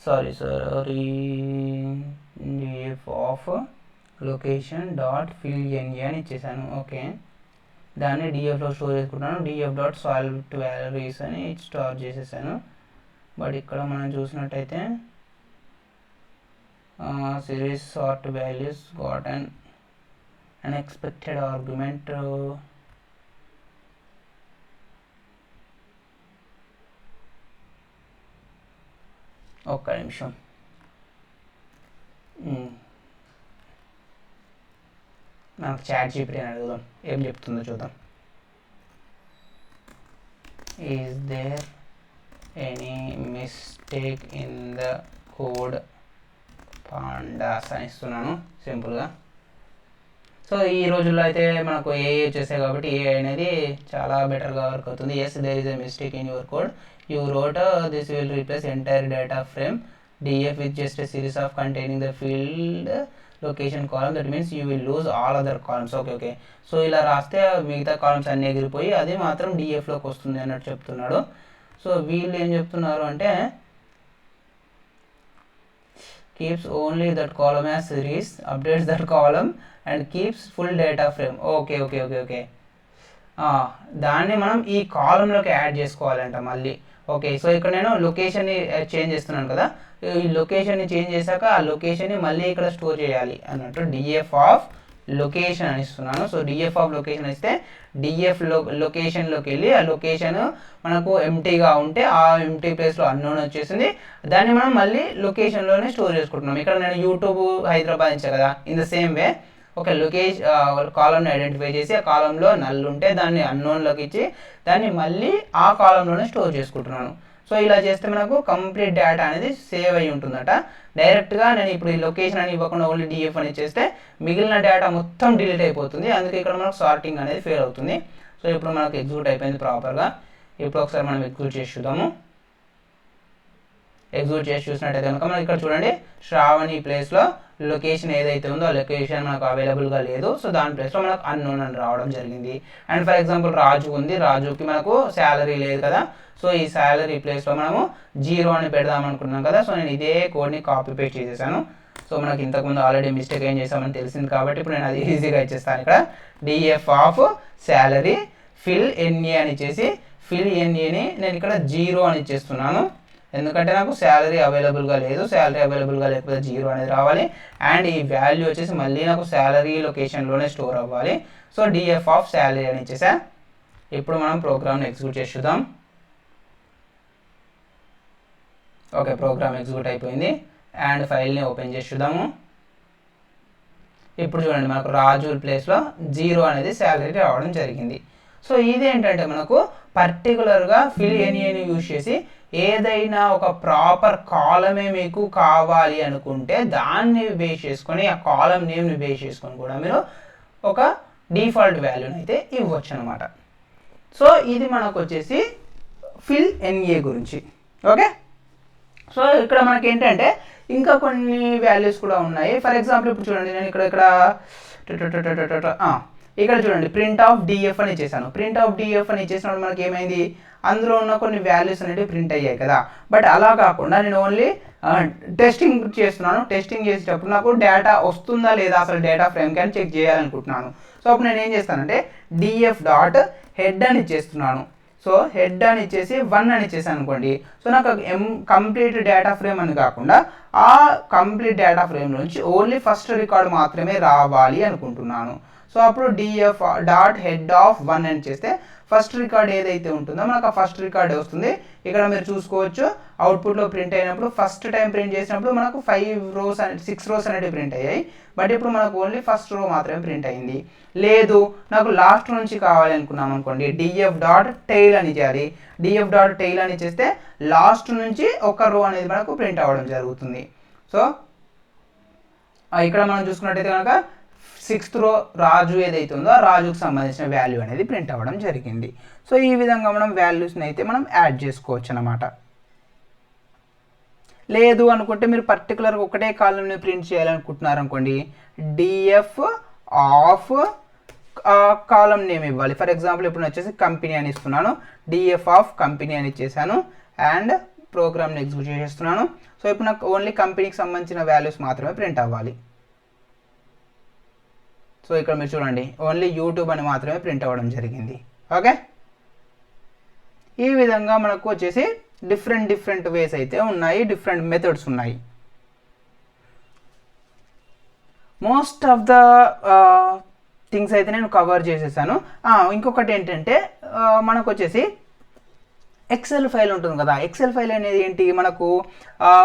[SPEAKER 1] Sorry DF of location dot fill NA అని ఇచ్చేసాను. ఓకే, దాన్ని డిఎఫ్లో స్టోర్ చేసుకుంటాను. డిఎఫ్ డాట్ సాల్వ్ వాల్యూస్ అని స్టోర్ చేసేసాను. బట్ ఇక్కడ మనం చూసినట్టయితే series sort values got an unexpected argument. ఒక్క నిమిషం. మనకు చాట్ జీపీటీ అని అడుగుదాం, ఏం చెప్తుందో చూద్దాం. Is there any mistake in the code pandas అని ఇస్తున్నాను సింపుల్గా. సో ఈ రోజుల్లో అయితే మనకు ఏఐ వచ్చేసాయి కాబట్టి ఏఐ అనేది చాలా బెటర్గా వర్క్ అవుతుంది. Yes, there is a mistake in your code. You wrote this will replace entire data frame DF with just a series of containing the field location column. That means you will lose all other columns. Okay. So ఇలా రాస్తే మిగతా columns అన్నీ ఎగిరిపోయి అది మాత్రం డిఎఫ్లోకి వస్తుంది అన్నట్టు చెప్తున్నాడు. సో వీళ్ళు ఏం చెప్తున్నారు అంటే keeps only that column as series, updates that column and keeps full data frame. Okay. దాన్ని మనం ఈ కాలంలోకి యాడ్ చేసుకోవాలంట మళ్ళీ. ఓకే, సో ఇక్కడ నేను లొకేషన్ని చేంజ్ చేస్తున్నాను కదా, ఈ లొకేషన్ని చేంజ్ చేశాక ఆ లొకేషన్ని మళ్ళీ ఇక్కడ స్టోర్ చేయాలి అన్నట్టు. డిఎఫ్ ఆఫ్ లొకేషన్ అని ఇస్తున్నాను. సో డిఎఫ్ ఆఫ్ లొకేషన్ ఇస్తే డిఎఫ్ లొకేషన్లోకి వెళ్ళి ఆ లొకేషన్ మనకు ఎంటీగా ఉంటే ఆ ఎంటీ ప్లేస్లో అన్నోన్ వచ్చేసింది. దాన్ని మనం మళ్ళీ లొకేషన్లోనే స్టోర్ చేసుకుంటున్నాం. ఇక్కడ నేను యూట్యూబ్ హైదరాబాద్ ఇచ్చా కదా, ఇన్ ద సేమ్ వే ఒక కాలంని ఐడెంటిఫై చేసి ఆ కాలంలో నల్ ఉంటే దాన్ని అన్నోన్లోకి ఇచ్చి దాన్ని మళ్ళీ ఆ కాలంలోనే స్టోర్ చేసుకుంటున్నాను. సో ఇలా చేస్తే మనకు కంప్లీట్ డేటా అనేది సేవ్ అయి ఉంటుందట. డైరెక్ట్గా నేను ఇప్పుడు ఈ లొకేషన్ అని ఇవ్వకుండా ఓన్లీ డిఎఫ్ అని చేస్తే మిగిలిన డేటా మొత్తం డిలీట్ అయిపోతుంది. అందుకే ఇక్కడ మనకు సార్టింగ్ అనేది ఫెయిల్ అవుతుంది. సో ఇప్పుడు మనకు ఎగ్జిక్యూట్ అయిపోయింది ప్రాపర్గా. ఇప్పుడు ఒకసారి మనం ఎగ్జిక్యూట్ చేసి చూద్దాము. ఎగ్జిక్యూట్ చేసి చూసినట్టయితే కనుక మనకి ఇక్కడ చూడండి, శ్రావణి ప్లేస్లో లొకేషన్ ఏదైతే ఉందో ఆ లొకేషన్ మనకు అవైలబుల్గా లేదు. సో దాని ప్లేస్లో మనకు అన్నోన్ అని రావడం జరిగింది. అండ్ ఫర్ ఎగ్జాంపుల్ రాజు ఉంది, రాజుకి మనకు శాలరీ లేదు కదా, సో ఈ శాలరీ ప్లేస్లో మనము 0 అని పెడదాం అనుకున్నాం కదా. సో నేను ఇదే కోడ్ని కాపీ పేస్ట్ చేసేసాను. సో మనకి ఇంతకుముందు ఆల్రెడీ మిస్టేక్ ఏం చేసామని తెలిసింది కాబట్టి ఇప్పుడు నేను అది ఈజీగా ఇచ్చేస్తాను. ఇక్కడ DF of salary fill NA అని ఇచ్చేసి ఫిల్ ఎన్ఏని నేను ఇక్కడ 0 అని ఇచ్చేస్తున్నాను. ఎందుకంటే నాకు శాలరీ అవైలబుల్గా లేదు, శాలరీ అవైలబుల్గా లేకపోతే 0 అనేది రావాలి. అండ్ ఈ వాల్యూ వచ్చేసి మళ్ళీ నాకు శాలరీ లొకేషన్లోనే స్టోర్ అవ్వాలి. సో డిఎఫ్ ఆఫ్ శాలరీ అని ఇచ్చేసా. ఇప్పుడు మనం ప్రోగ్రామ్ని ఎగ్జిక్యూట్ చేసి చూద్దాం. ఓకే, ప్రోగ్రామ్ ఎగ్జిక్యూట్ అయిపోయింది. అండ్ ఫైల్ని ఓపెన్ చేసి చూద్దాము. ఇప్పుడు చూడండి మనకు రాజు ప్లేస్లో 0 అనేది శాలరీ రావడం జరిగింది. సో ఇదేంటంటే మనకు పర్టికులర్గా ఫిల్ ఎనీని యూజ్ చేసి ఏదైనా ఒక ప్రాపర్ కాలమే మీకు కావాలి అనుకుంటే దాన్ని బేస్ చేసుకొని ఆ కాలం నేమ్ని బేస్ చేసుకొని కూడా మీరు ఒక డిఫాల్ట్ వాల్యూని అయితే ఇవ్వచ్చు అనమాట. సో ఇది మనకు వచ్చేసి ఫిల్ ఎన్ఏ గురించి. ఓకే, సో ఇక్కడ మనకి ఏంటంటే ఇంకా కొన్ని వాల్యూస్ కూడా ఉన్నాయి. ఫర్ ఎగ్జాంపుల్ ఇప్పుడు చూడండి నేను ఇక్కడ చూడండి ప్రింట్ ఆఫ్ డిఎఫ్ అని ఇచ్చేసాను. ప్రింట్ ఆఫ్ డిఎఫ్ అని ఇచ్చేసినప్పుడు మనకి ఏమైంది, అందులో ఉన్న కొన్ని వాల్యూస్ అనేవి ప్రింట్ అయ్యాయి కదా. బట్ అలా కాకుండా నేను ఓన్లీ టెస్టింగ్ చేస్తున్నాను. టెస్టింగ్ చేసేటప్పుడు నాకు డేటా వస్తుందా లేదా అసలు డేటా ఫ్రేమ్ కానీ చెక్ చేయాలనుకుంటున్నాను. సో అప్పుడు నేను ఏం చేస్తానంటే డిఎఫ్ డాట్ హెడ్ అని ఇచ్చేస్తున్నాను. సో హెడ్ అని ఇచ్చేసి 1 అని ఇచ్చేసాను అనుకోండి. సో నాకు కంప్లీట్ డేటా ఫ్రేమ్ అని కాకుండా ఆ కంప్లీట్ డేటా ఫ్రేమ్ నుంచి ఓన్లీ ఫస్ట్ రికార్డ్ మాత్రమే రావాలి అనుకుంటున్నాను. సో అప్పుడు డిఎఫ్ డాట్ హెడ్ ఆఫ్ 1 అని చేస్తే ఫస్ట్ రికార్డ్ ఏదైతే ఉంటుందో మనకు ఆ ఫస్ట్ రికార్డ్ వస్తుంది. ఇక్కడ మీరు చూసుకోవచ్చు అవుట్పుట్లో ప్రింట్ అయినప్పుడు ఫస్ట్ టైం ప్రింట్ చేసినప్పుడు మనకు 6 రోస్ అనేవి ప్రింట్ అయ్యాయి. బట్ ఇప్పుడు మనకు ఓన్లీ ఫస్ట్ రో మాత్రమే ప్రింట్ అయింది. లేదు నాకు లాస్ట్ నుంచి కావాలి అనుకున్నాం అనుకోండి, డిఎఫ్ డాట్ టైల్ అని చేయాలి. డిఎఫ్ డాట్ టైల్ అని చేస్తే లాస్ట్ నుంచి ఒక రో అనేది మనకు ప్రింట్ అవ్వడం జరుగుతుంది. సో ఇక్కడ మనం చూసుకున్నట్టయితే కనుక 6th రో రాజు ఏదైతే ఉందో ఆ రాజుకు సంబంధించిన వాల్యూ అనేది ప్రింట్ అవ్వడం జరిగింది. సో ఈ విధంగా మనం వాల్యూస్ని అయితే మనం యాడ్ చేసుకోవచ్చు అన్నమాట. లేదు అనుకుంటే మీరు పర్టికులర్గా ఒకటే కాలంని ప్రింట్ చేయాలనుకుంటున్నారు అనుకోండి, డిఎఫ్ ఆఫ్ కాలం నేమ్ ఇవ్వాలి. ఫర్ ఎగ్జాంపుల్ ఇప్పుడు వచ్చేసి కంపెనీ అని ఇస్తున్నాను, డిఎఫ్ ఆఫ్ కంపెనీ అని ఇచ్చేసాను అండ్ ప్రోగ్రామ్ని ఎగ్జిక్యూట్ చేసేస్తున్నాను. సో ఇప్పుడు నాకు ఓన్లీ కంపెనీకి సంబంధించిన వాల్యూస్ మాత్రమే ప్రింట్ అవ్వాలి. సో ఇక్కడ మీరు చూడండి ఓన్లీ యూట్యూబ్ అని మాత్రమే ప్రింట్ అవ్వడం జరిగింది. ఓకే, ఈ విధంగా మనకు వచ్చేసి డిఫరెంట్ వేస్ అయితే ఉన్నాయి, డిఫరెంట్ మెథడ్స్ ఉన్నాయి. మోస్ట్ ఆఫ్ ద థింగ్స్ అయితే నేను కవర్ చేసేసాను. ఇంకొకటి ఏంటంటే మనకు వచ్చేసి ఎక్సెల్ ఫైల్ ఉంటుంది కదా. ఎక్సెల్ ఫైల్ అనేది ఏంటి, మనకు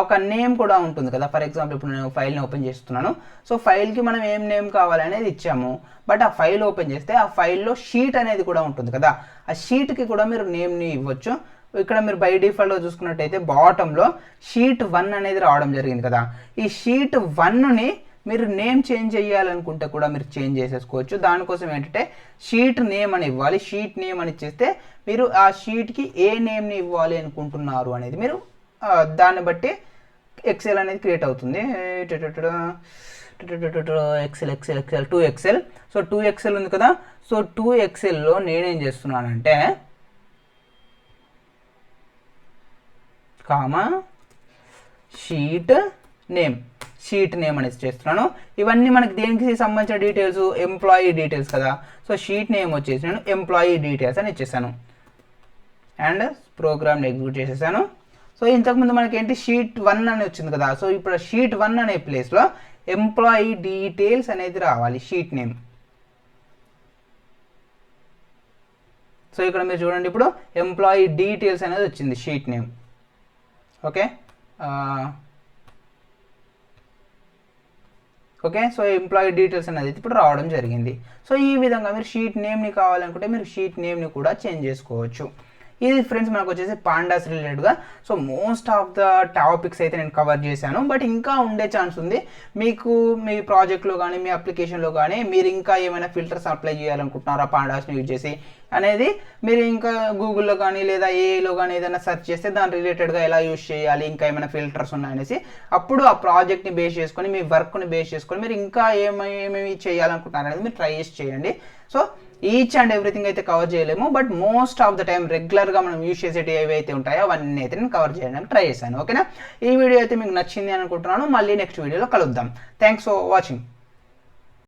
[SPEAKER 1] ఒక నేమ్ కూడా ఉంటుంది కదా. ఫర్ ఎగ్జాంపుల్ ఇప్పుడు నేను ఫైల్ని ఓపెన్ చేస్తున్నాను. సో ఫైల్కి మనం ఏం నేమ్ కావాలనేది ఇచ్చాము. బట్ ఆ ఫైల్ ఓపెన్ చేస్తే ఆ ఫైల్లో షీట్ అనేది కూడా ఉంటుంది కదా. ఆ షీట్కి కూడా మీరు నేమ్ని ఇవ్వచ్చు. ఇక్కడ మీరు బై డిఫాల్ట్గా చూసుకున్నట్టయితే బాటంలో షీట్ 1 అనేది రావడం జరిగింది కదా. ఈ షీట్ 1ని మీరు నేమ్ చేంజ్ చేయాలనుకుంటే కూడా మీరు చేంజ్ చేసేసుకోవచ్చు. దానికోసం ఏంటంటే షీట్ నేమ్ అని ఇవ్వాలి. షీట్ నేమ్ అని ఇచ్చేస్తే మీరు ఆ షీట్కి ఏ నేమ్ని ఇవ్వాలి అనుకుంటున్నారు అనేది మీరు దాన్ని బట్టి ఎక్సెల్ అనేది క్రియేట్ అవుతుంది. XL 2XL. సో 2XL ఉంది కదా. సో 2XLలో నేనేం చేస్తున్నానంటే షీట్ నేమ్ అనేది చేస్తున్నాను. ఇవన్నీ మనకి దేనికి సంబంధించిన డీటెయిల్స్, ఎంప్లాయీ డీటెయిల్స్ కదా. సో షీట్ నేమ్ వచ్చేసి నేను ఎంప్లాయీ డీటెయిల్స్ అని ఇచ్చేసాను అండ్ ప్రోగ్రామ్ని ఎగ్జిక్యూట్ చేసేసాను. సో ఇంతకుముందు మనకి ఏంటి షీట్ 1 అని వచ్చింది కదా. సో ఇప్పుడు షీట్ 1 అనే ప్లేస్లో ఎంప్లాయీ డీటెయిల్స్ అనేది రావాలి, షీట్ నేమ్. సో ఇక్కడ మీరు చూడండి ఇప్పుడు ఎంప్లాయీ డీటెయిల్స్ అనేది వచ్చింది sheet name. Okay, so employee details అనేది ఇప్పుడు రావడం జరిగింది. సో ఈ విధంగా మీరు షీట్ నేమ్ని కావాలనుకుంటే మీరు షీట్ నేమ్ని కూడా చేంజ్ చేసుకోవచ్చు. ఇది ఫ్రెండ్స్ మనకు వచ్చేసి పాండాస్ రిలేటెడ్గా. So most of the topics అయితే నేను కవర్ చేశాను. బట్ ఇంకా ఉండే ఛాన్స్ ఉంది. మీకు మీ ప్రాజెక్ట్లో కానీ మీ అప్లికేషన్లో కానీ మీరు ఇంకా ఏమైనా ఫిల్టర్స్ అప్లై చేయాలనుకుంటున్నారా పాండాస్ని యూజ్ చేసి అనేది మీరు ఇంకా గూగుల్లో కానీ లేదా ఏఐలో కానీ ఏదైనా సెర్చ్ చేస్తే దాని రిలేటెడ్గా ఎలా యూజ్ చేయాలి, ఇంకా ఏమైనా ఫిల్టర్స్ ఉన్నాయనేసి అప్పుడు ఆ ప్రాజెక్ట్ని బేస్ చేసుకొని మీ వర్క్ని బేస్ చేసుకొని మీరు ఇంకా ఏమేమి చేయాలనుకుంటున్నారు అనేది మీరు ట్రై చేసి చేయండి. సో ఈచ్ అండ్ ఎవ్రీథింగ్ అయితే కవర్ చేయలేము. But most of the time రెగ్యులర్గా మనం యూజ్ చేసేవి ఏవైతే ఉంటాయో అవన్నీ అయితే నేను కవర్ చేయడానికి ట్రై చేశాను. ఓకేనా, ఈ వీడియో అయితే మీకు నచ్చింది అనుకుంటున్నాను. మళ్ళీ నెక్స్ట్ వీడియోలో కలుద్దాం. Thanks for watching.